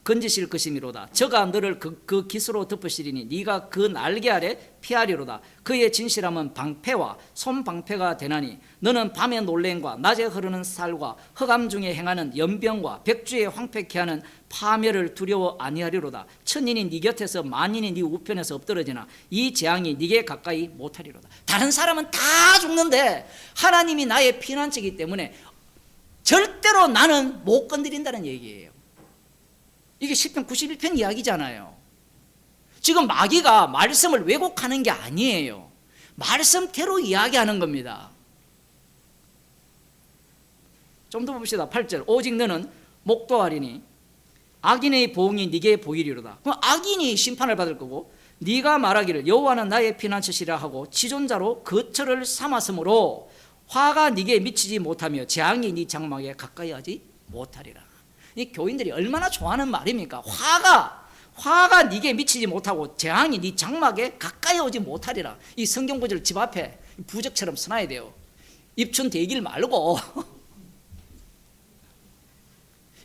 건지실 것이미로다. 저가 너를 그 기수로 덮으시리니 네가 그 날개 아래 피하리로다. 그의 진실함은 방패와 손방패가 되나니 너는 밤의 놀램과 낮에 흐르는 살과 흑암 중에 행하는 연병과 백주에 황폐케 하는 파멸을 두려워 아니하리로다. 천인이 네 곁에서 만인이 네 우편에서 엎드러지나 이 재앙이 네게 가까이 못하리로다. 다른 사람은 다 죽는데 하나님이 나의 피난처이기 때문에 절대로 나는 못 건드린다는 얘기예요. 이게 시편 91편 이야기잖아요. 지금 마귀가 말씀을 왜곡하는 게 아니에요. 말씀대로 이야기하는 겁니다. 좀 더 봅시다. 8절. 오직 너는 목도하리니 악인의 보응이 네게 보이리로다. 그럼 악인이 심판을 받을 거고 네가 말하기를 여호와는 나의 피난처시라 하고 지존자로 거처를 삼았으므로 화가 네게 미치지 못하며 재앙이 네 장막에 가까이 하지 못하리라. 이 교인들이 얼마나 좋아하는 말입니까? 화가 네게 미치지 못하고 재앙이 네 장막에 가까이 오지 못하리라. 이 성경 구절 집 앞에 부적처럼 써놔야 돼요. 입춘 대길 말고.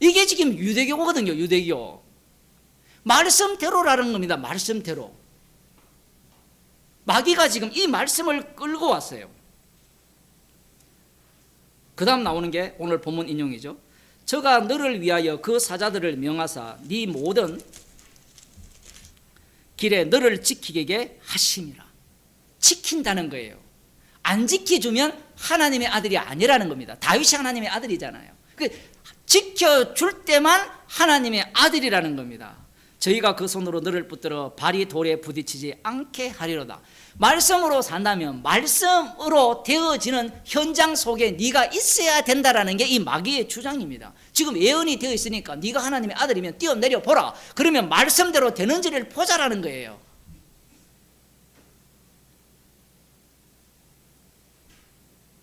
이게 지금 유대교거든요. 유대교. 말씀대로라는 겁니다. 말씀대로. 마귀가 지금 이 말씀을 끌고 왔어요. 그 다음 나오는 게 오늘 본문 인용이죠. 저가 너를 위하여 그 사자들을 명하사 네 모든 길에 너를 지키게 하심이라. 지킨다는 거예요. 안 지켜주면 하나님의 아들이 아니라는 겁니다. 다윗이 하나님의 아들이잖아요. 지켜줄 때만 하나님의 아들이라는 겁니다. 저희가 그 손으로 너를 붙들어 발이 돌에 부딪히지 않게 하리로다. 말씀으로 산다면 말씀으로 되어지는 현장 속에 네가 있어야 된다라는 게 이 마귀의 주장입니다. 지금 예언이 되어 있으니까 네가 하나님의 아들이면 뛰어내려 보라. 그러면 말씀대로 되는지를 보자라는 거예요.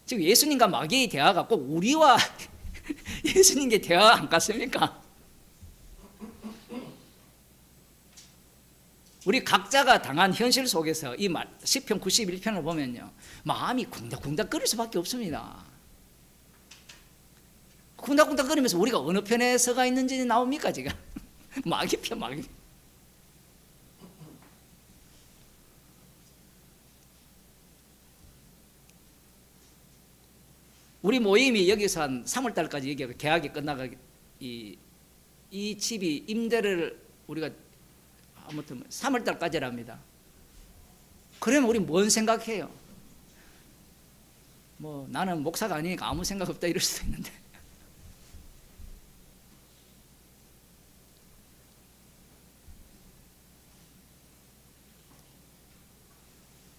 지금 예수님과 마귀의 대화가 꼭 우리와 예수님의 대화가 안 같습니까? 우리 각자가 당한 현실 속에서 이 시편 91편을 보면요, 마음이 쿵닥쿵닥거릴 수밖에 없습니다. 쿵닥쿵닥거리면서 우리가 어느 편에 서가 있는지 나옵니까 지금? 마귀 편, 마귀. 우리 모임이 여기서 한 3월달까지 여기가 계약이 끝나가 이 집이 임대를 우리가 아무튼 3월달까지랍니다. 그러면 우리 뭔 생각해요? 뭐 나는 목사가 아니니까 아무 생각 없다 이럴 수도 있는데,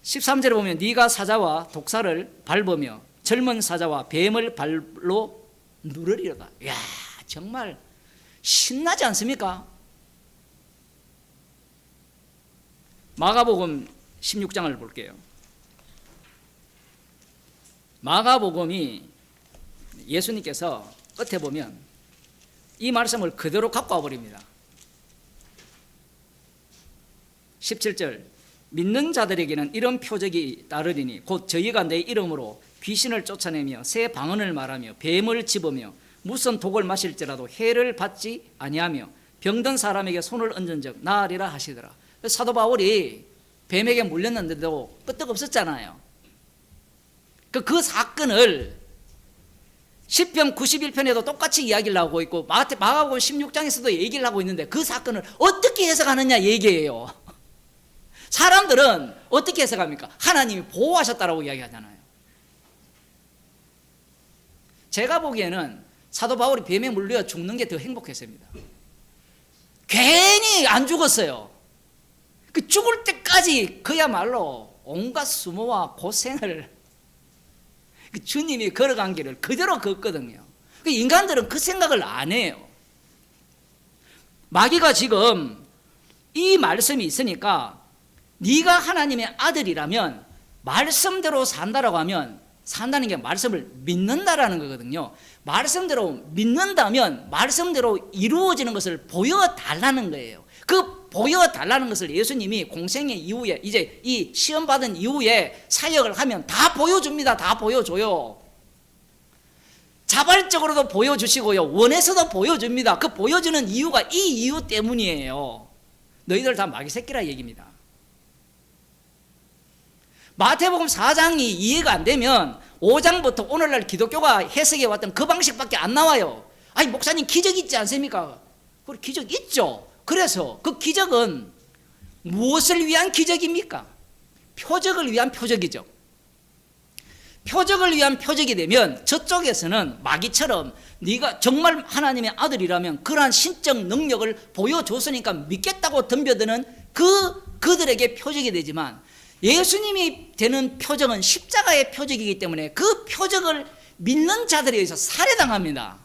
13절에 보면 네가 사자와 독사를 밟으며 젊은 사자와 뱀을 발로 누르리로다. 이야, 정말 신나지 않습니까? 마가복음 16장을 볼게요. 마가복음이 예수님께서 끝에 보면 이 말씀을 그대로 갖고 와버립니다. 17절, 믿는 자들에게는 이런 표적이 따르리니 곧 저희가 내 이름으로 귀신을 쫓아내며 새 방언을 말하며 뱀을 집으며 무슨 독을 마실지라도 해를 받지 아니하며 병든 사람에게 손을 얹은 적 나으리라 하시더라. 사도 바울이 뱀에게 물렸는데도 끄떡없었잖아요. 그 사건을 시편 91편에도 똑같이 이야기를 하고 있고 마가복음 16장에서도 얘기를 하고 있는데 그 사건을 어떻게 해석하느냐 얘기예요. 사람들은 어떻게 해석합니까? 하나님이 보호하셨다라고 이야기하잖아요. 제가 보기에는 사도 바울이 뱀에 물려 죽는 게 더 행복했습니다. 괜히 안 죽었어요. 그 죽을 때까지 그야말로 온갖 수모와 고생을 그 주님이 걸어간 길을 그대로 걷거든요. 그 인간들은 그 생각을 안 해요. 마귀가 지금 이 말씀이 있으니까 네가 하나님의 아들이라면 말씀대로 산다라고 하면 산다는 게 말씀을 믿는다라는 거거든요. 말씀대로 믿는다면 말씀대로 이루어지는 것을 보여달라는 거예요. 그 보여달라는 것을 예수님이 공생의 이후에 이제 이 시험 받은 이후에 사역을 하면 다 보여줍니다. 다 보여줘요. 자발적으로도 보여주시고요. 원해서도 보여줍니다. 그 보여주는 이유가 이 이유 때문이에요. 너희들 다 마귀 새끼라 얘기입니다. 마태복음 4장이 이해가 안 되면 5장부터 오늘날 기독교가 해석해 왔던 그 방식밖에 안 나와요. 아니 목사님 기적 있지 않습니까? 그래 기적 있죠. 그래서 그 기적은 무엇을 위한 기적입니까? 표적을 위한 표적이죠. 표적을 위한 표적이 되면 저쪽에서는 마귀처럼 네가 정말 하나님의 아들이라면 그러한 신적 능력을 보여줬으니까 믿겠다고 덤벼드는 그들에게 표적이 되지만 예수님이 되는 표적은 십자가의 표적이기 때문에 그 표적을 믿는 자들에 의해서 살해당합니다.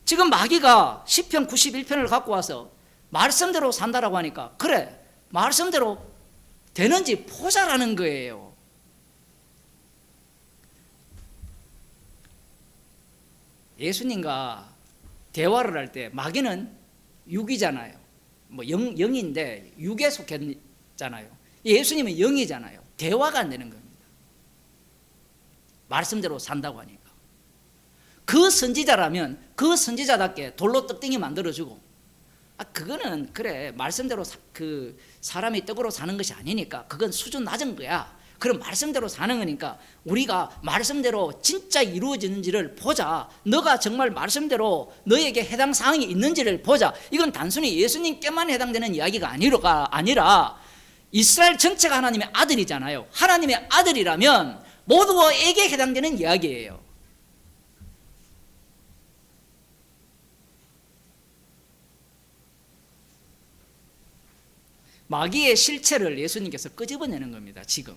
지금 마귀가 시편 91편을 갖고 와서 말씀대로 산다라고 하니까 그래 말씀대로 되는지 보자라는 거예요. 예수님과 대화를 할 때 마귀는 육이잖아요. 뭐 영인데 육에 속했잖아요. 예수님은 영이잖아요. 대화가 안 되는 겁니다. 말씀대로 산다고 하니까. 그 선지자라면 그 선지자답게 돌로 떡땡이 만들어주고 그거는 그래 말씀대로 그 사람이 떡으로 사는 것이 아니니까 그건 수준 낮은 거야. 그럼 말씀대로 사는 거니까 우리가 말씀대로 진짜 이루어지는지를 보자. 너가 정말 말씀대로 너에게 해당 사항이 있는지를 보자. 이건 단순히 예수님께만 해당되는 이야기가 아니라 이스라엘 전체가 하나님의 아들이잖아요. 하나님의 아들이라면 모두에게 해당되는 이야기예요. 마귀의 실체를 예수님께서 끄집어내는 겁니다. 지금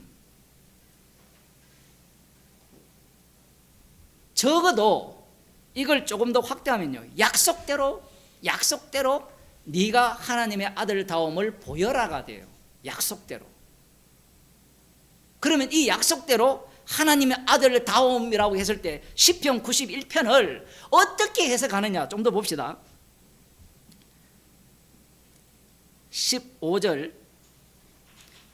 적어도 이걸 조금 더 확대하면요, 약속대로 네가 하나님의 아들다움을 보여라가 돼요. 약속대로. 그러면 이 약속대로 하나님의 아들다움이라고 했을 때 시편 91편을 어떻게 해석하느냐 좀 더 봅시다. 15절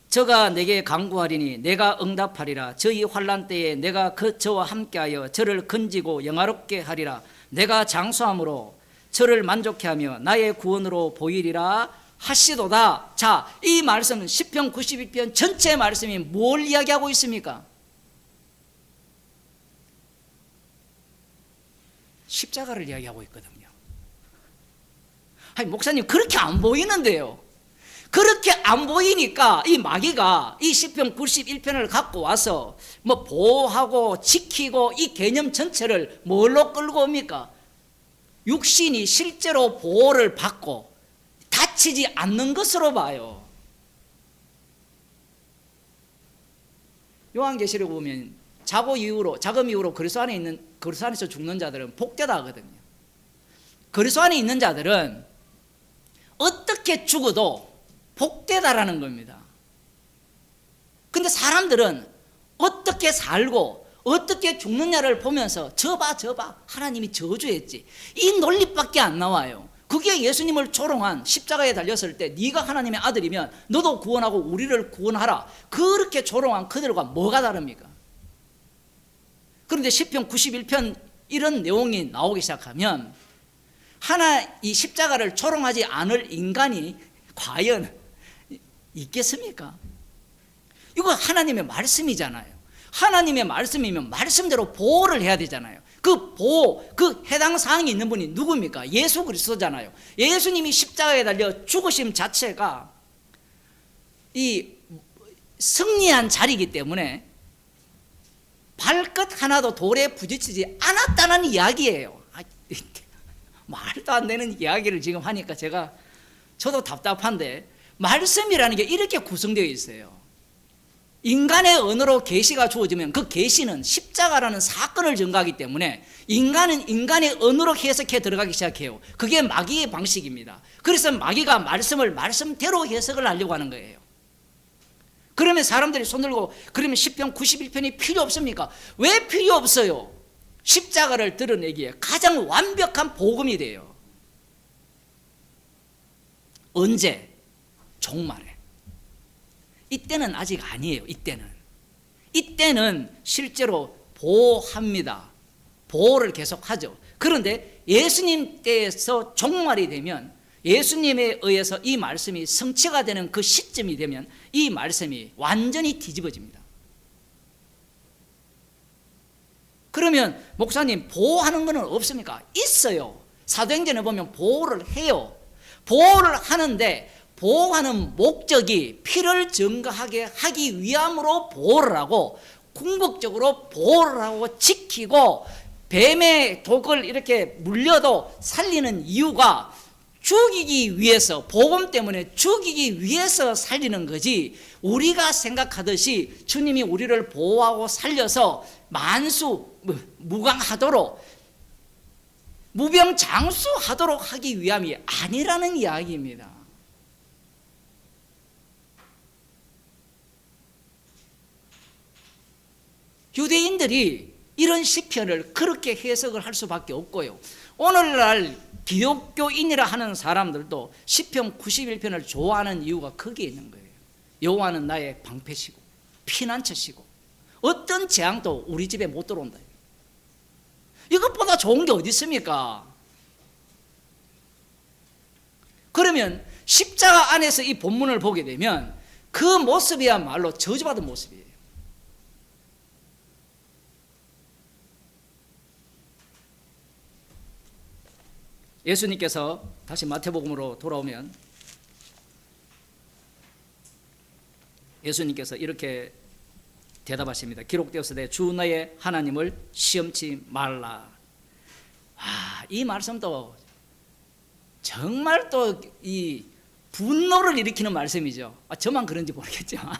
저가 내게 간구하리니 내가 응답하리라. 저희 환난 때에 내가 저와 함께하여 저를 건지고 영화롭게 하리라. 내가 장수함으로 저를 만족해 하며 나의 구원으로 보이리라 하시도다. 자, 이 말씀은 시편 92편 전체 말씀이 뭘 이야기하고 있습니까? 십자가를 이야기하고 있거든요. 아니 목사님 그렇게 안 보이는데요. 그렇게 안 보이니까 이 마귀가 이 시편 91편을 갖고 와서 뭐 보호하고 지키고 이 개념 전체를 뭘로 끌고 옵니까? 육신이 실제로 보호를 받고 다치지 않는 것으로 봐요. 요한계시록 보면 자금 이후로 그리스도 안에서 죽는 자들은 복되다 하거든요. 그리스도 안에 있는 자들은 어떻게 죽어도 복되다라는 겁니다. 근데 사람들은 어떻게 살고 어떻게 죽느냐를 보면서 저봐 하나님이 저주했지, 이 논리밖에 안 나와요. 그게 예수님을 조롱한, 십자가에 달렸을 때 네가 하나님의 아들이면 너도 구원하고 우리를 구원하라, 그렇게 조롱한 그들과 뭐가 다릅니까? 그런데 시편 91편 이런 내용이 나오기 시작하면 이 십자가를 조롱하지 않을 인간이 과연 있겠습니까? 이거 하나님의 말씀이잖아요. 하나님의 말씀이면 말씀대로 보호를 해야 되잖아요. 그 보호, 그 해당 사항이 있는 분이 누굽니까? 예수 그리스도잖아요. 예수님이 십자가에 달려 죽으심 자체가 이 승리한 자리이기 때문에 발끝 하나도 돌에 부딪히지 않았다는 이야기예요. 말도 안 되는 이야기를 지금 하니까 저도 답답한데, 말씀이라는 게 이렇게 구성되어 있어요. 인간의 언어로 계시가 주어지면 그 계시는 십자가라는 사건을 증거하기 때문에 인간은 인간의 언어로 해석해 들어가기 시작해요. 그게 마귀의 방식입니다. 그래서 마귀가 말씀을 말씀대로 해석을 하려고 하는 거예요. 그러면 사람들이 손들고, 그러면 시편 91편이 필요 없습니까? 왜 필요 없어요? 십자가를 드러내기에 가장 완벽한 복음이 돼요. 언제? 종말에. 이때는 아직 아니에요. 이때는 실제로 보호합니다. 보호를 계속하죠. 그런데 예수님 때에서 종말이 되면, 예수님에 의해서 이 말씀이 성취가 되는 그 시점이 되면 이 말씀이 완전히 뒤집어집니다. 그러면 목사님, 보호하는 것은 없습니까? 있어요. 사도행전에 보면 보호를 해요. 보호를 하는데 보호하는 목적이 피를 증거하게 하기 위함으로 보호를 하고, 궁극적으로 보호를 하고 지키고, 뱀의 독을 이렇게 물려도 살리는 이유가 죽이기 위해서, 복음 때문에 죽이기 위해서 살리는 거지, 우리가 생각하듯이 주님이 우리를 보호하고 살려서 무강하도록, 무병장수하도록 하기 위함이 아니라는 이야기입니다. 유대인들이 이런 시편을 그렇게 해석을 할 수밖에 없고요. 오늘날 기독교인이라 하는 사람들도 시편 91편을 좋아하는 이유가 거기에 있는 거예요. 여호와는 나의 방패시고 피난처시고 어떤 재앙도 우리 집에 못 들어온다. 이것보다 좋은 게 어디 있습니까? 그러면 십자가 안에서 이 본문을 보게 되면 그 모습이야말로 저주받은 모습이에요. 예수님께서 다시 마태복음으로 돌아오면 예수님께서 이렇게 대답하십니다. 기록되었으되 주 너의 하나님을 시험치 말라. 이 말씀도 정말 또 이 분노를 일으키는 말씀이죠. 저만 그런지 모르겠지만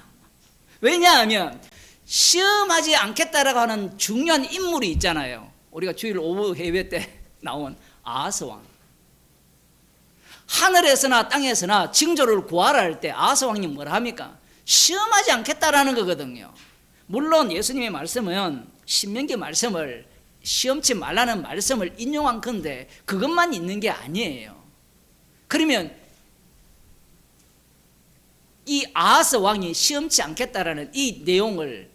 왜냐하면 시험하지 않겠다라고 하는 중요한 인물이 있잖아요. 우리가 주일 오후 예배 때 나온 아하스 왕. 하늘에서나 땅에서나 징조를 구하라 할 때 아하스 왕이 뭐라 합니까? 시험하지 않겠다라는 거거든요. 물론 예수님의 말씀은 신명기 말씀을 시험치 말라는 말씀을 인용한 건데 그것만 있는 게 아니에요. 그러면 이 아하스 왕이 시험치 않겠다라는 이 내용을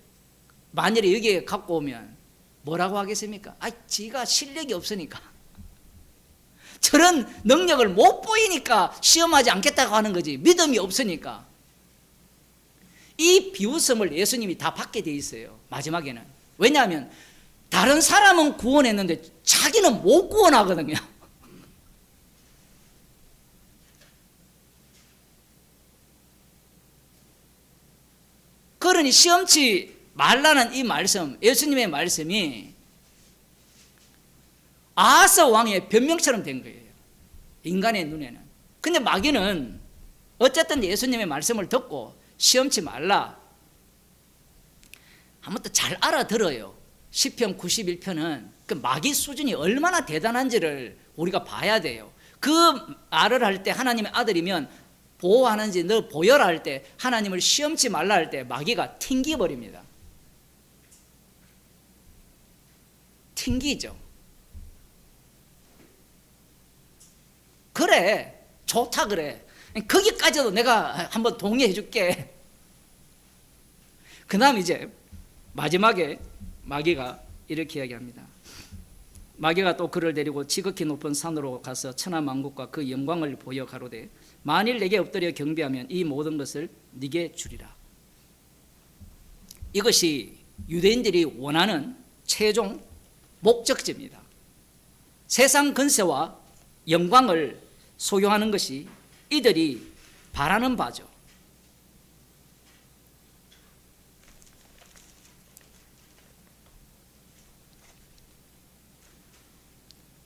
만일에 여기에 갖고 오면 뭐라고 하겠습니까? 지가 실력이 없으니까, 저런 능력을 못 보이니까 시험하지 않겠다고 하는 거지, 믿음이 없으니까. 이 비웃음을 예수님이 다 받게 돼 있어요, 마지막에는. 왜냐하면 다른 사람은 구원했는데 자기는 못 구원하거든요. 그러니 시험치 말라는 이 말씀, 예수님의 말씀이 아하스 왕의 변명처럼 된 거예요, 인간의 눈에는. 근데 마귀는 어쨌든 예수님의 말씀을 듣고 시험치 말라, 아무튼 잘 알아들어요. 시편 91편은 그 마귀 수준이 얼마나 대단한지를 우리가 봐야 돼요. 그 말을 할 때 하나님의 아들이면 보호하는지 너 보여라 할 때, 하나님을 시험치 말라 할 때 마귀가 튕기버립니다. 튕기죠. 그래, 좋다 그래, 거기까지도 내가 한번 동의해 줄게. 그 다음 이제 마지막에 마귀가 이렇게 이야기합니다. 마귀가 또 그를 데리고 지극히 높은 산으로 가서 천하만국과 그 영광을 보여 가로되 만일 내게 엎드려 경배하면 이 모든 것을 네게 주리라. 이것이 유대인들이 원하는 최종 목적지입니다. 세상 근세와 영광을 소유하는 것이 이들이 바라는 바죠.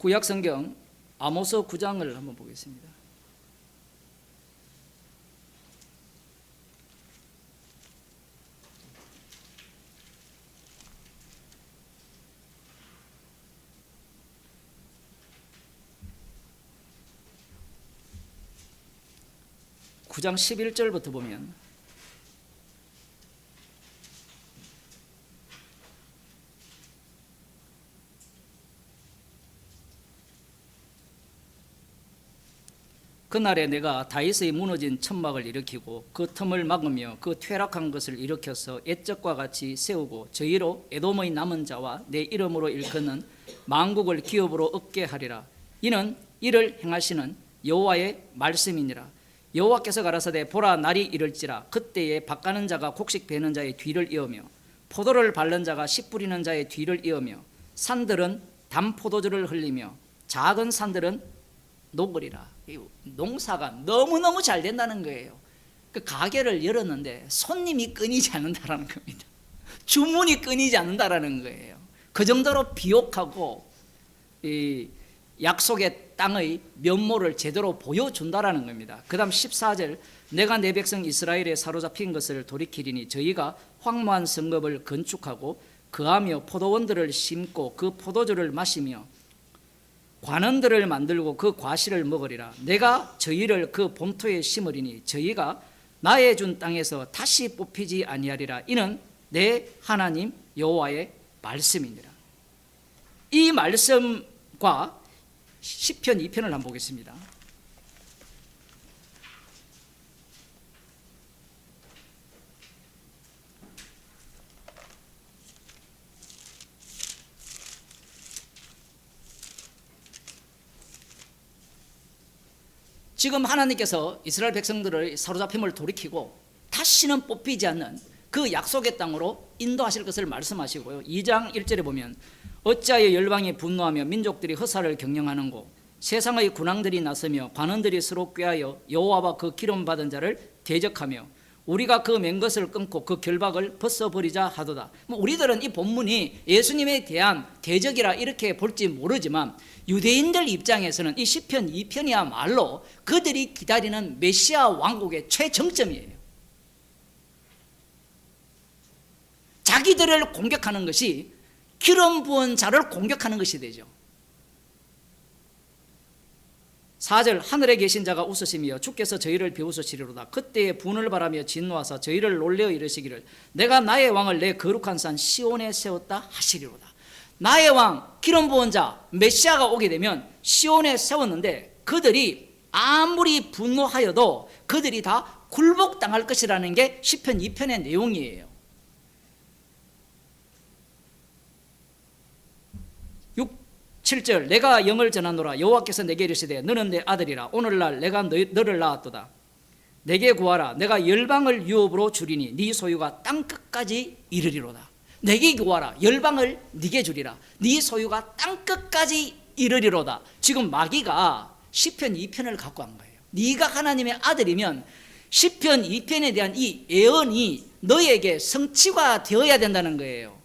구약성경 아모스 9장을 한번 보겠습니다. (9장 11절부터) 보면 그날에 내가 다윗의 무너진 천막을 일으키고 그 틈을 막으며 그 퇴락한 것을 일으켜서 옛적과 같이 세우고 저희로 에돔의 남은 자와 내 이름으로 일컫는 만국을 기업으로 얻게 하리라. 이는 이를 행하시는 여호와의 말씀이니라. 여호와께서 가라사대 보라 날이 이를지라 그때에 밭가는 자가 곡식 베는 자의 뒤를 이으며 포도를 밟는 자가 씨 뿌리는 자의 뒤를 이으며 산들은 담포도주를 흘리며 작은 산들은 녹으리라. 농사가 너무너무 잘 된다는 거예요. 그 가게를 열었는데 손님이 끊이지 않는다라는 겁니다. 주문이 끊이지 않는다라는 거예요. 그 정도로 비옥하고 이 약속의 땅의 면모를 제대로 보여준다라는 겁니다. 그 다음 14절 내가 내 백성 이스라엘에 사로잡힌 것을 돌이키리니 저희가 황무한 성읍을 건축하고 거하며 포도원들을 심고 그 포도주를 마시며 관원들을 만들고 그 과실을 먹으리라. 내가 저희를 그 본토에 심으리니 저희가 나의 준 땅에서 다시 뽑히지 아니하리라. 이는 내 하나님 여호와의 말씀이니라. 이 말씀과 시편 2편을 한번 보겠습니다. 지금 하나님께서 이스라엘 백성들의 사로잡힘을 돌이키고 다시는 뽑히지 않는 그 약속의 땅으로 인도하실 것을 말씀하시고요. 2장 1절에 보면 어찌하여 열방이 분노하며 민족들이 허사를 경영하는고 세상의 군왕들이 나서며 관원들이 서로 꾀하여 여호와와 그 기름 받은 자를 대적하며 우리가 그 맨 것을 끊고 그 결박을 벗어버리자 하도다. 우리들은 이 본문이 예수님에 대한 대적이라 이렇게 볼지 모르지만 유대인들 입장에서는 이 시편 2편이야말로 그들이 기다리는 메시아 왕국의 최정점이에요. 자기들을 공격하는 것이 기름 부은 자를 공격하는 것이 되죠. 4절 하늘에 계신 자가 웃으시며 주께서 저희를 비웃으시리로다. 그때에 분을 바라며 진노하사 저희를 놀래어 이르시기를 내가 나의 왕을 내 거룩한 산 시온에 세웠다 하시리로다. 나의 왕 기름 부은 자 메시아가 오게 되면 시온에 세웠는데 그들이 아무리 분노하여도 그들이 다 굴복당할 것이라는 게 시편 2편의 내용이에요. 7절 내가 영을 전하노라. 여호와께서 내게 이르시되 너는 내 아들이라. 오늘날 내가 너를 낳았도다. 내게 구하라. 내가 열방을 유업으로 주리니 네 소유가 땅끝까지 이르리로다. 내게 구하라. 열방을 네게 주리라. 네 소유가 땅끝까지 이르리로다. 지금 마귀가 시편 2편을 갖고 간 거예요. 네가 하나님의 아들이면 시편 2편에 대한 이 예언이 너에게 성취가 되어야 된다는 거예요.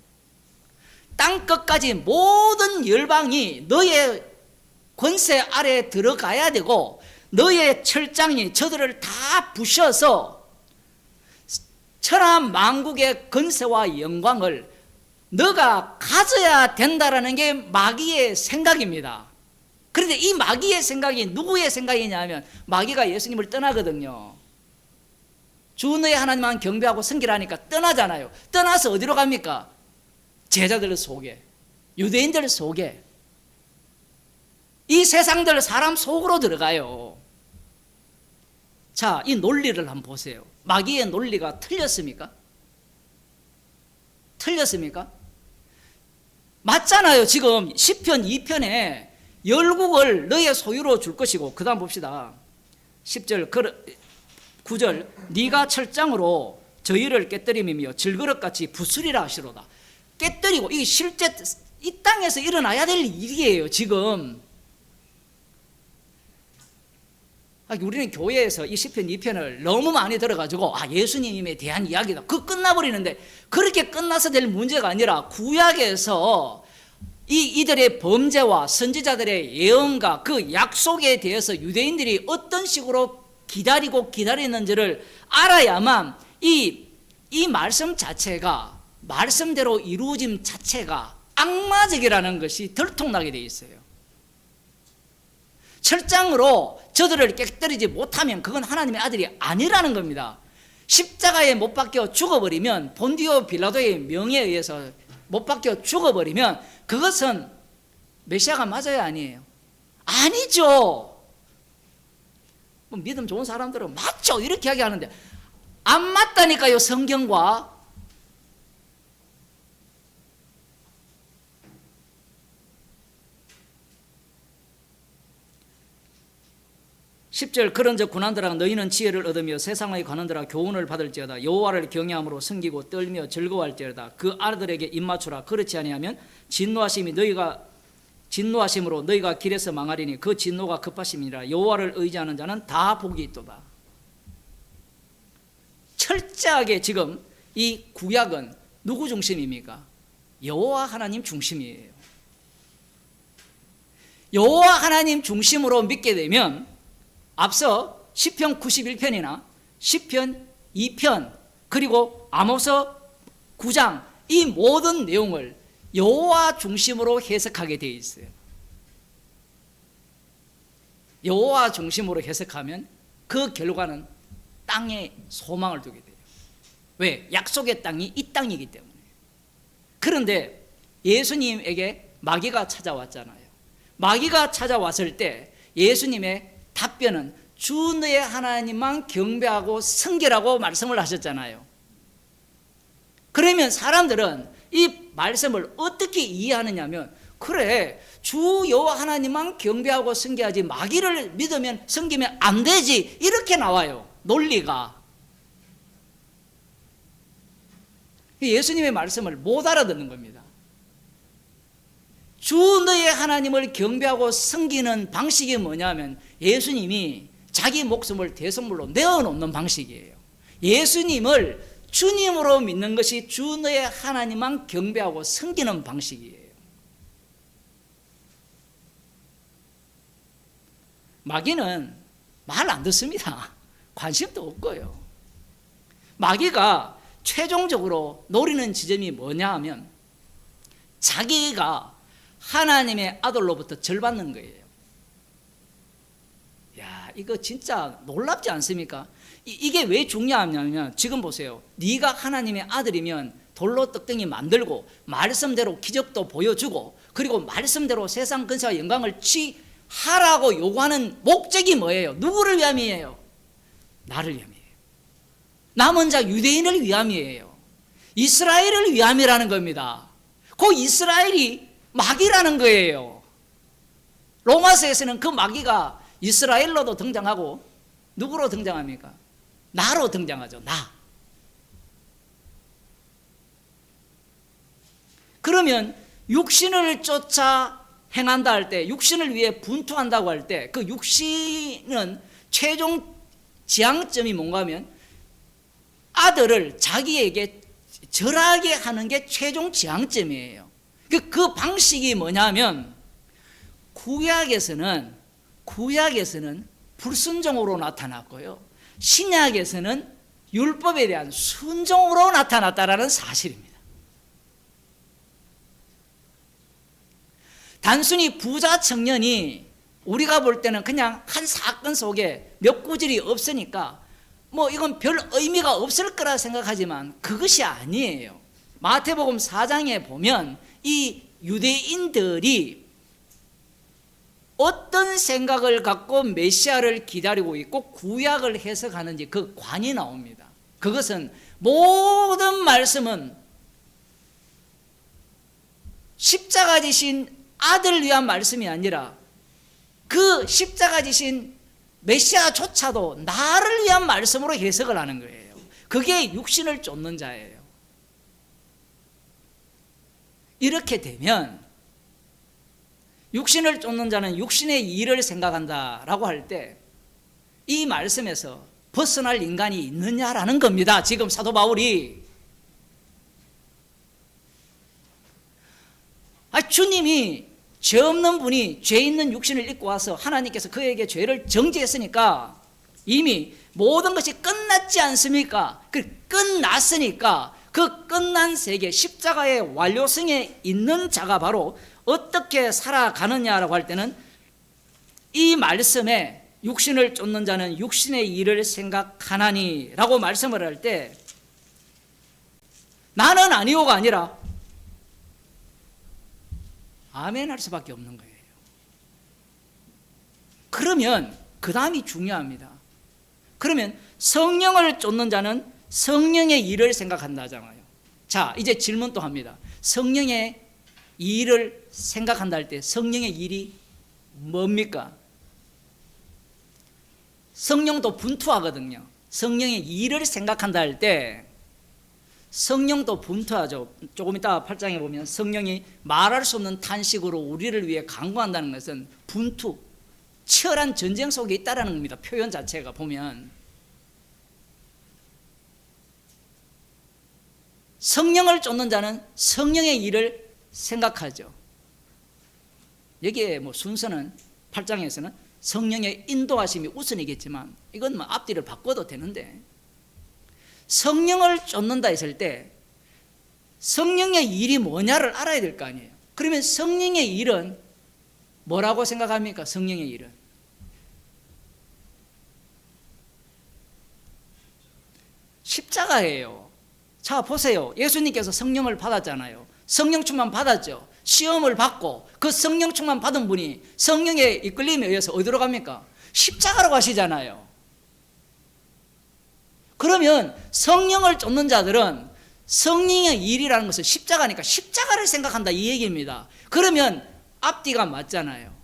땅끝까지 모든 열방이 너의 권세 아래에 들어가야 되고 너의 철장이 저들을 다 부셔서 천하 만국의 건세와 영광을 너가 가져야 된다라는 게 마귀의 생각입니다. 그런데 이 마귀의 생각이 누구의 생각이냐면 마귀가 예수님을 떠나거든요. 주 너의 하나님만 경배하고 섬기라니까 떠나잖아요. 떠나서 어디로 갑니까? 제자들 속에, 유대인들 속에, 이 세상들 사람 속으로 들어가요. 자, 이 논리를 한번 보세요. 마귀의 논리가 틀렸습니까? 틀렸습니까? 맞잖아요. 지금 시편 2편에 열국을 너의 소유로 줄 것이고, 그 다음 봅시다. 10절 9절 네가 철장으로 저희를 깨뜨림이며 질그릇같이 부수리라 하시로다. 깨뜨리고, 이게 실제 이 땅에서 일어나야 될 일이에요. 지금 우리는 교회에서 이 시편 2편을 너무 많이 들어가지고 예수님에 대한 이야기다, 그거 끝나버리는데, 그렇게 끝나서 될 문제가 아니라 구약에서 이들의 범죄와 선지자들의 예언과 그 약속에 대해서 유대인들이 어떤 식으로 기다리는지를 알아야만 이 말씀 자체가, 말씀대로 이루어짐 자체가 악마적이라는 것이 들통나게 돼 있어요. 철장으로 저들을 깨뜨리지 못하면 그건 하나님의 아들이 아니라는 겁니다. 십자가에 못 박혀 죽어버리면, 본디오 빌라도의 명예에 의해서 못 박혀 죽어버리면 그것은 메시아가 맞아요, 아니에요? 아니죠. 믿음 좋은 사람들은 맞죠 이렇게 이야기하는데 안 맞다니까요. 성경과 10절 그런즉 군한들아 너희는 지혜를 얻으며 세상의 관원들아 교훈을 받을지어다. 여호와를 경외함으로 섬기고 떨며 즐거워할지어다. 그 아들에게 입맞추라. 그렇지 아니하면 진노하심으로 너희가 길에서 망하리니 그 진노가 급하심이라. 여호와를 의지하는 자는 다 복이 있도다. 철저하게 지금 이 구약은 누구 중심입니까? 여호와 하나님 중심이에요. 여호와 하나님 중심으로 믿게 되면 앞서 시편 91편이나 시편 2편 그리고 아모스 9장 이 모든 내용을 여호와 중심으로 해석하게 되어 있어요. 여호와 중심으로 해석하면 그 결과는 땅에 소망을 두게 돼요. 왜? 약속의 땅이 이 땅이기 때문에. 그런데 예수님에게 마귀가 찾아왔잖아요. 마귀가 찾아왔을 때 예수님의 답변은 주 너의 하나님만 경배하고 섬기라고 말씀을 하셨잖아요. 그러면 사람들은 이 말씀을 어떻게 이해하느냐면, 그래 주 여호와 하나님만 경배하고 섬겨야지 마귀를 믿으면 섬기면 안 되지, 이렇게 나와요. 논리가. 예수님의 말씀을 못 알아듣는 겁니다. 주 너의 하나님을 경배하고 섬기는 방식이 뭐냐면 예수님이 자기 목숨을 대속물로 내어놓는 방식이에요. 예수님을 주님으로 믿는 것이 주 너의 하나님만 경배하고 섬기는 방식이에요. 마귀는 말 안 듣습니다. 관심도 없고요. 마귀가 최종적으로 노리는 지점이 뭐냐 하면 자기가 하나님의 아들로부터 절 받는 거예요. 야, 이거 진짜 놀랍지 않습니까? 이게 왜 중요하냐면 지금 보세요. 네가 하나님의 아들이면 돌로 떡덩이 만들고 말씀대로 기적도 보여주고 그리고 말씀대로 세상 근세와 영광을 취하라고 요구하는 목적이 뭐예요? 누구를 위함이에요? 나를 위함이에요. 남은 자 유대인을 위함이에요. 이스라엘을 위함이라는 겁니다. 그 이스라엘이 마귀라는 거예요. 로마서에서는 그 마귀가 이스라엘로도 등장하고 누구로 등장합니까? 나로 등장하죠. 나. 그러면 육신을 쫓아 행한다 할 때, 육신을 위해 분투한다고 할 때 그 육신은 최종 지향점이 뭔가 하면 아들을 자기에게 절하게 하는 게 최종 지향점이에요. 그 방식이 뭐냐면 구약에서는 불순종으로 나타났고요, 신약에서는 율법에 대한 순종으로 나타났다라는 사실입니다. 단순히 부자 청년이 우리가 볼 때는 그냥 한 사건 속에 몇 구절이 없으니까 뭐 이건 별 의미가 없을 거라 생각하지만 그것이 아니에요. 마태복음 4장에 보면 이 유대인들이 어떤 생각을 갖고 메시아를 기다리고 있고 구약을 해석하는지 그 관이 나옵니다. 그것은 모든 말씀은 십자가 지신 아들을 위한 말씀이 아니라 그 십자가 지신 메시아조차도 나를 위한 말씀으로 해석을 하는 거예요. 그게 육신을 쫓는 자예요. 이렇게 되면 육신을 쫓는 자는 육신의 일을 생각한다라고 할 때 이 말씀에서 벗어날 인간이 있느냐라는 겁니다. 지금 사도 바울이 주님이 죄 없는 분이 죄 있는 육신을 입고 와서 하나님께서 그에게 죄를 정죄했으니까 이미 모든 것이 끝났지 않습니까? 끝났으니까 그 끝난 세계 십자가의 완료성에 있는 자가 바로 어떻게 살아가느냐라고 할 때는 이 말씀에 육신을 쫓는 자는 육신의 일을 생각하나니라고 말씀을 할 때 나는 아니오가 아니라 아멘 할 수밖에 없는 거예요. 그러면 그 다음이 중요합니다. 그러면 성령을 쫓는 자는 성령의 일을 생각한다잖아요. 자, 이제 질문 또 합니다. 성령의 일을 생각한다 할 때 성령의 일이 뭡니까? 성령도 분투하거든요. 성령의 일을 생각한다 할 때 성령도 분투하죠. 조금 이따 8장에 보면 성령이 말할 수 없는 탄식으로 우리를 위해 간구한다는 것은 분투, 치열한 전쟁 속에 있다는 겁니다. 표현 자체가 보면 성령을 쫓는 자는 성령의 일을 생각하죠. 여기에 뭐 순서는 8장에서는 성령의 인도하심이 우선이겠지만 이건 뭐 앞뒤를 바꿔도 되는데 성령을 쫓는다 했을 때 성령의 일이 뭐냐를 알아야 될 거 아니에요. 그러면 성령의 일은 뭐라고 생각합니까? 성령의 일은 십자가예요. 자, 보세요. 예수님께서 성령을 받았잖아요. 성령 충만 받았죠. 시험을 받고 그 성령 충만 받은 분이 성령의 이끌림에 의해서 어디로 갑니까? 십자가로 가시잖아요. 그러면 성령을 쫓는 자들은 성령의 일이라는 것은 십자가니까 십자가를 생각한다 이 얘기입니다. 그러면 앞뒤가 맞잖아요.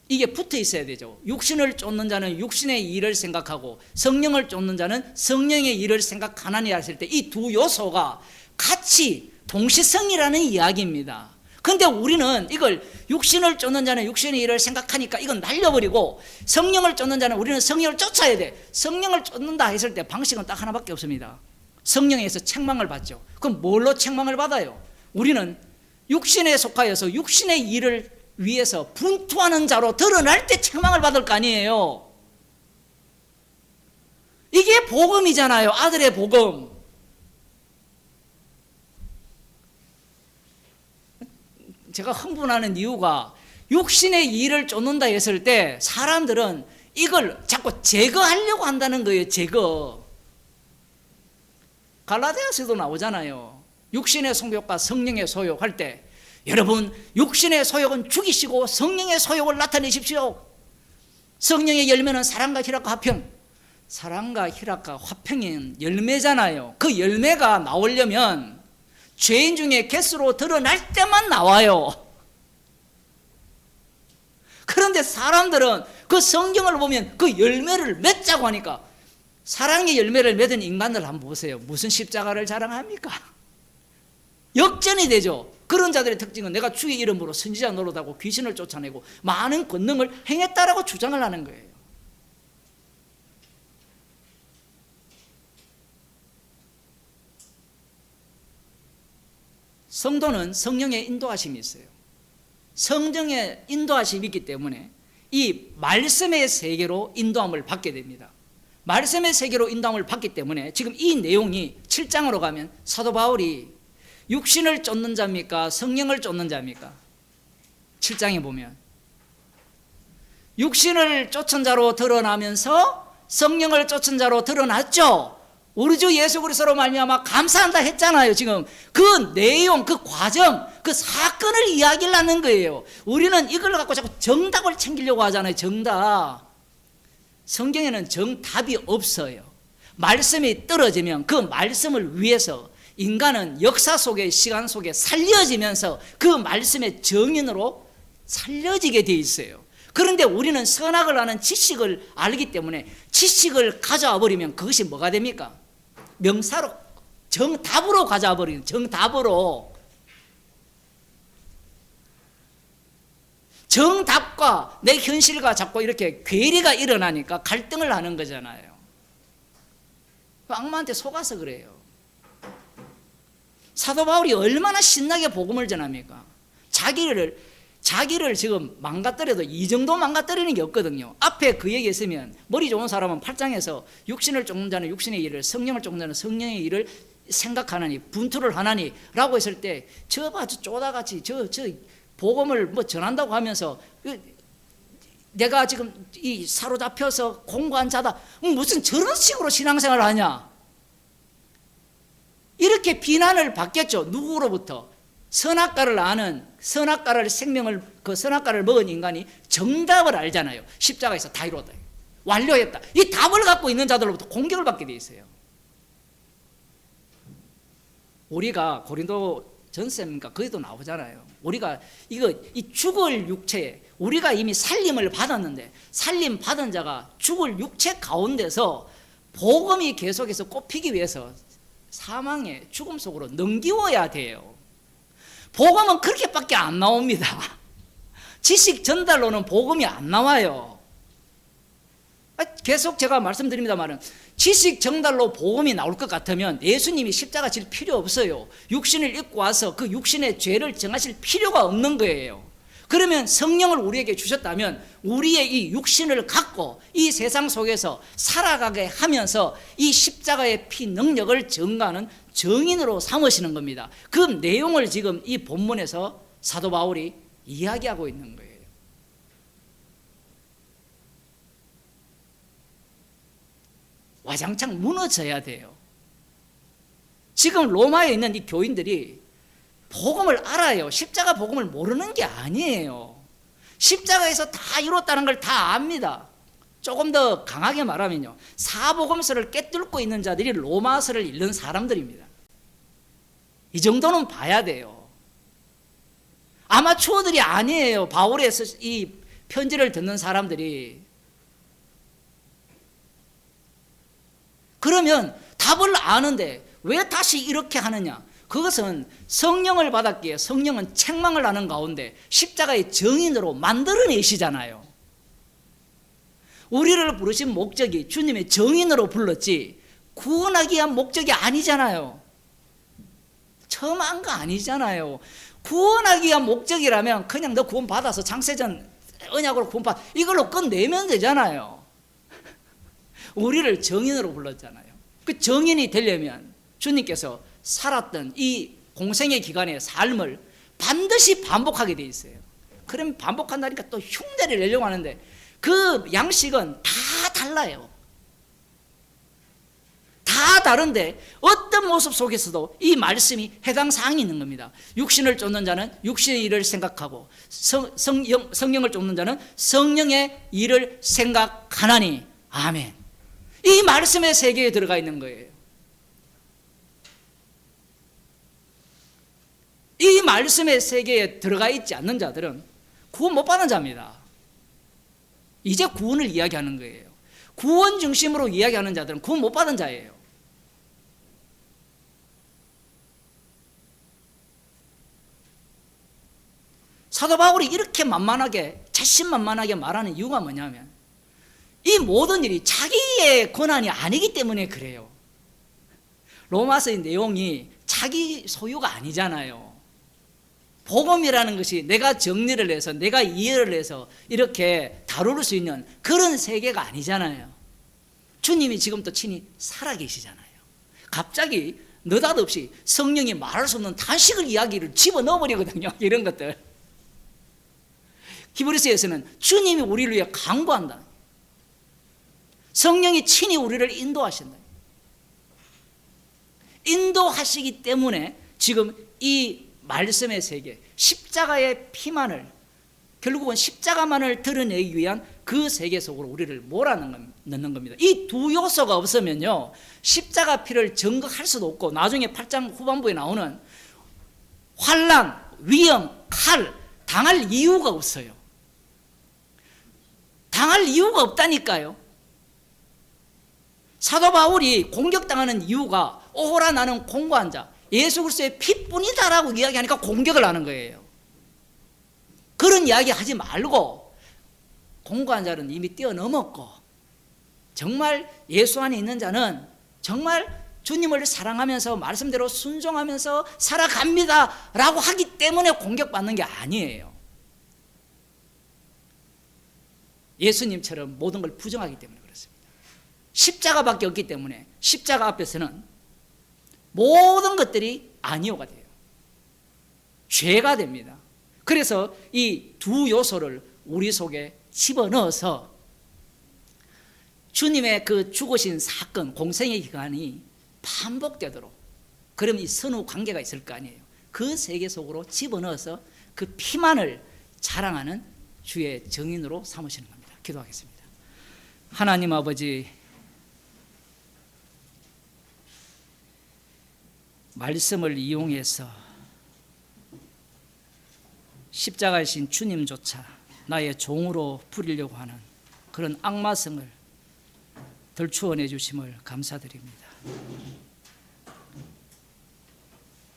이게 붙어 있어야 되죠. 육신을 쫓는 자는 육신의 일을 생각하고 성령을 쫓는 자는 성령의 일을 생각하나니 했을 때 이 두 요소가 같이 동시성이라는 이야기입니다. 근데 우리는 이걸 육신을 쫓는 자는 육신의 일을 생각하니까 이건 날려버리고 성령을 쫓는 자는 우리는 성령을 쫓아야 돼. 성령을 쫓는다 했을 때 방식은 딱 하나밖에 없습니다. 성령에서 책망을 받죠. 그럼 뭘로 책망을 받아요? 우리는 육신에 속하여서 육신의 일을 위해서 분투하는 자로 드러날 때 책망을 받을 거 아니에요. 이게 복음이잖아요. 아들의 복음. 제가 흥분하는 이유가 육신의 일을 쫓는다 했을 때 사람들은 이걸 자꾸 제거하려고 한다는 거예요. 제거. 갈라디아서도 나오잖아요. 육신의 성욕과 성령의 소욕 할 때 여러분 육신의 소욕은 죽이시고 성령의 소욕을 나타내십시오. 성령의 열매는 사랑과 희락과 화평. 사랑과 희락과 화평은 열매잖아요. 그 열매가 나오려면 죄인 중에 겟으로 드러날 때만 나와요. 그런데 사람들은 그 성경을 보면 그 열매를 맺자고 하니까 사랑의 열매를 맺은 인간들 한번 보세요. 무슨 십자가를 자랑합니까? 역전이 되죠. 그런 자들의 특징은 내가 주의 이름으로 선지자 노릇하고 귀신을 쫓아내고 많은 권능을 행했다라고 주장을 하는 거예요. 성도는 성령의 인도하심이 있어요. 성령의 인도하심이 있기 때문에 이 말씀의 세계로 인도함을 받게 됩니다. 말씀의 세계로 인도함을 받기 때문에 지금 이 내용이 7장으로 가면 사도 바울이 육신을 쫓는 자입니까? 성령을 쫓는 자입니까? 7장에 보면 육신을 쫓은 자로 드러나면서 성령을 쫓은 자로 드러났죠. 우리 주 예수 그리스도로 말미암아 감사한다 했잖아요. 지금 그 내용, 그 과정, 그 사건을 이야기를 하는 거예요. 우리는 이걸 갖고 자꾸 정답을 챙기려고 하잖아요. 정답. 성경에는 정답이 없어요. 말씀이 떨어지면 그 말씀을 위해서 인간은 역사 속에, 시간 속에 살려지면서 그 말씀의 정인으로 살려지게 돼 있어요. 그런데 우리는 선악을 아는 지식을 알기 때문에 지식을 가져와 버리면 그것이 뭐가 됩니까? 명사로, 정답으로 가져와 버리는, 정답으로. 정답과 내 현실과 자꾸 이렇게 괴리가 일어나니까 갈등을 하는 거잖아요. 악마한테 속아서 그래요. 사도 바울이 얼마나 신나게 복음을 전합니까? 자기를 지금 망가뜨려도 이 정도 망가뜨리는 게 없거든요. 앞에 그 얘기 있으면 머리 좋은 사람은 8장에서 육신을 쫓는 자는 육신의 일을, 성령을 쫓는 자는 성령의 일을 생각하나니, 분투를 하나니 라고 했을 때 저 봐, 저 쪼다같이 저 복음을 뭐 전한다고 하면서 내가 지금 이 사로잡혀서 공고한 자다, 무슨 저런 식으로 신앙생활을 하냐, 이렇게 비난을 받겠죠. 누구로부터? 선악과를 아는, 선악과를 생명을, 그 선악과를 먹은 인간이 정답을 알잖아요. 십자가에서 다 이루었다, 완료했다, 이 답을 갖고 있는 자들로부터 공격을 받게 돼 있어요. 우리가 고린도 전서인가 거기도 나오잖아요. 우리가 이 죽을 육체, 우리가 이미 살림을 받았는데 살림 받은 자가 죽을 육체 가운데서 복음이 계속해서 꼽히기 위해서 사망의 죽음 속으로 넘기워야 돼요. 복음은 그렇게밖에 안 나옵니다. 지식 전달로는 복음이 안 나와요. 계속 제가 말씀드립니다만은 지식 전달로 복음이 나올 것 같으면 예수님이 십자가 질 필요 없어요. 육신을 입고 와서 그 육신의 죄를 정하실 필요가 없는 거예요. 그러면 성령을 우리에게 주셨다면 우리의 이 육신을 갖고 이 세상 속에서 살아가게 하면서 이 십자가의 피 능력을 증거하는 정인으로 삼으시는 겁니다. 그 내용을 지금 이 본문에서 사도 바울이 이야기하고 있는 거예요. 와장창 무너져야 돼요. 지금 로마에 있는 이 교인들이 복음을 알아요. 십자가 복음을 모르는 게 아니에요. 십자가에서 다 이뤘다는 걸 다 압니다. 조금 더 강하게 말하면요, 사복음서를 꿰뚫고 있는 자들이 로마서를 읽는 사람들입니다. 이 정도는 봐야 돼요. 아마추어들이 아니에요. 바울의 이 편지를 듣는 사람들이. 그러면 답을 아는데 왜 다시 이렇게 하느냐? 그것은 성령을 받았기에 성령은 책망을 하는 가운데 십자가의 정인으로 만들어내시잖아요. 우리를 부르신 목적이 주님의 정인으로 불렀지 구원하기 위한 목적이 아니잖아요. 처음 한 거 아니잖아요. 구원하기 위한 목적이라면 그냥 너 구원 받아서 장세전 언약으로 구원 받, 이걸로 끝내면 되잖아요. 우리를 정인으로 불렀잖아요. 그 정인이 되려면 주님께서 살았던 이 공생의 기간의 삶을 반드시 반복하게 돼 있어요. 그럼 반복한다니까 또 흉내를 내려고 하는데 그 양식은 다 달라요. 다 다른데 어떤 모습 속에서도 이 말씀이 해당 사항이 있는 겁니다. 육신을 쫓는 자는 육신의 일을 생각하고 성령을 쫓는 자는 성령의 일을 생각하나니. 아멘. 이 말씀의 세계에 들어가 있는 거예요. 이 말씀의 세계에 들어가 있지 않는 자들은 구원 못 받는 자입니다. 이제 구원을 이야기하는 거예요. 구원 중심으로 이야기하는 자들은 구원 못 받은 자예요. 사도 바울이 이렇게 만만하게, 자신만만하게 말하는 이유가 뭐냐면 이 모든 일이 자기의 권한이 아니기 때문에 그래요. 로마서의 내용이 자기 소유가 아니잖아요. 복음이라는 것이 내가 정리를 해서 내가 이해를 해서 이렇게 다룰 수 있는 그런 세계가 아니잖아요. 주님이 지금 또 친히 살아계시잖아요. 갑자기 느닷없이 성령이 말할 수 없는 탄식을 이야기를 집어넣어버리거든요. 이런 것들. 히브리서에서는 주님이 우리를 위해 강구한다. 성령이 친히 우리를 인도하신다. 인도하시기 때문에 지금 이 말씀의 세계, 십자가의 피만을, 결국은 십자가만을 드러내기 위한 그 세계 속으로 우리를 몰아넣는 겁니다. 이 두 요소가 없으면요, 십자가 피를 증거할 수도 없고, 나중에 8장 후반부에 나오는 환난, 위험, 칼 당할 이유가 없어요. 당할 이유가 없다니까요. 사도 바울이 공격당하는 이유가 오호라 나는 공고한 자, 예수 그리스도의 피뿐이다라고 이야기하니까 공격을 하는 거예요. 그런 이야기 하지 말고, 공고한 자는 이미 뛰어넘었고, 정말 예수 안에 있는 자는 정말 주님을 사랑하면서 말씀대로 순종하면서 살아갑니다 라고 하기 때문에 공격받는 게 아니에요. 예수님처럼 모든 걸 부정하기 때문에 그렇습니다. 십자가밖에 없기 때문에 십자가 앞에서는 모든 것들이 아니오가 돼요. 죄가 됩니다. 그래서 이 두 요소를 우리 속에 집어넣어서 주님의 그 죽으신 사건, 공생의 기간이 반복되도록, 그럼 이 선후 관계가 있을 거 아니에요. 그 세계 속으로 집어넣어서 그 피만을 자랑하는 주의 증인으로 삼으시는 겁니다. 기도하겠습니다. 하나님 아버지, 말씀을 이용해서 십자가이신 주님조차 나의 종으로 부리려고 하는 그런 악마성을 덜추어내 주심을 감사드립니다.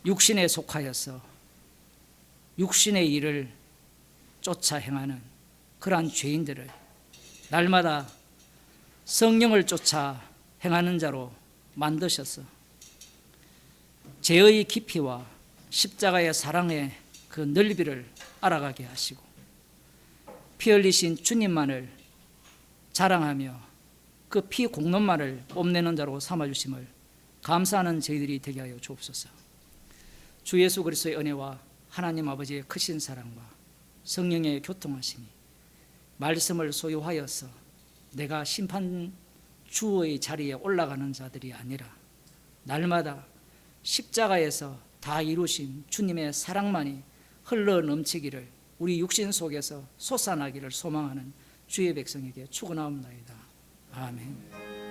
육신에 속하여서 육신의 일을 쫓아 행하는 그러한 죄인들을 날마다 성령을 쫓아 행하는 자로 만드셔서 죄의 깊이와 십자가의 사랑의 그 넓이를 알아가게 하시고 피 흘리신 주님만을 자랑하며 그 피 공론만을 뽐내는 자로 삼아주심을 감사하는 저희들이 되게 하여 주옵소서. 주 예수 그리스도의 은혜와 하나님 아버지의 크신 사랑과 성령의 교통하심이 말씀을 소유하여서 내가 심판 주의 자리에 올라가는 자들이 아니라 날마다 십자가에서 다 이루신 주님의 사랑만이 흘러 넘치기를 우리 육신 속에서 솟아나기를 소망하는 주의 백성에게 축원하옵나이다. 아멘.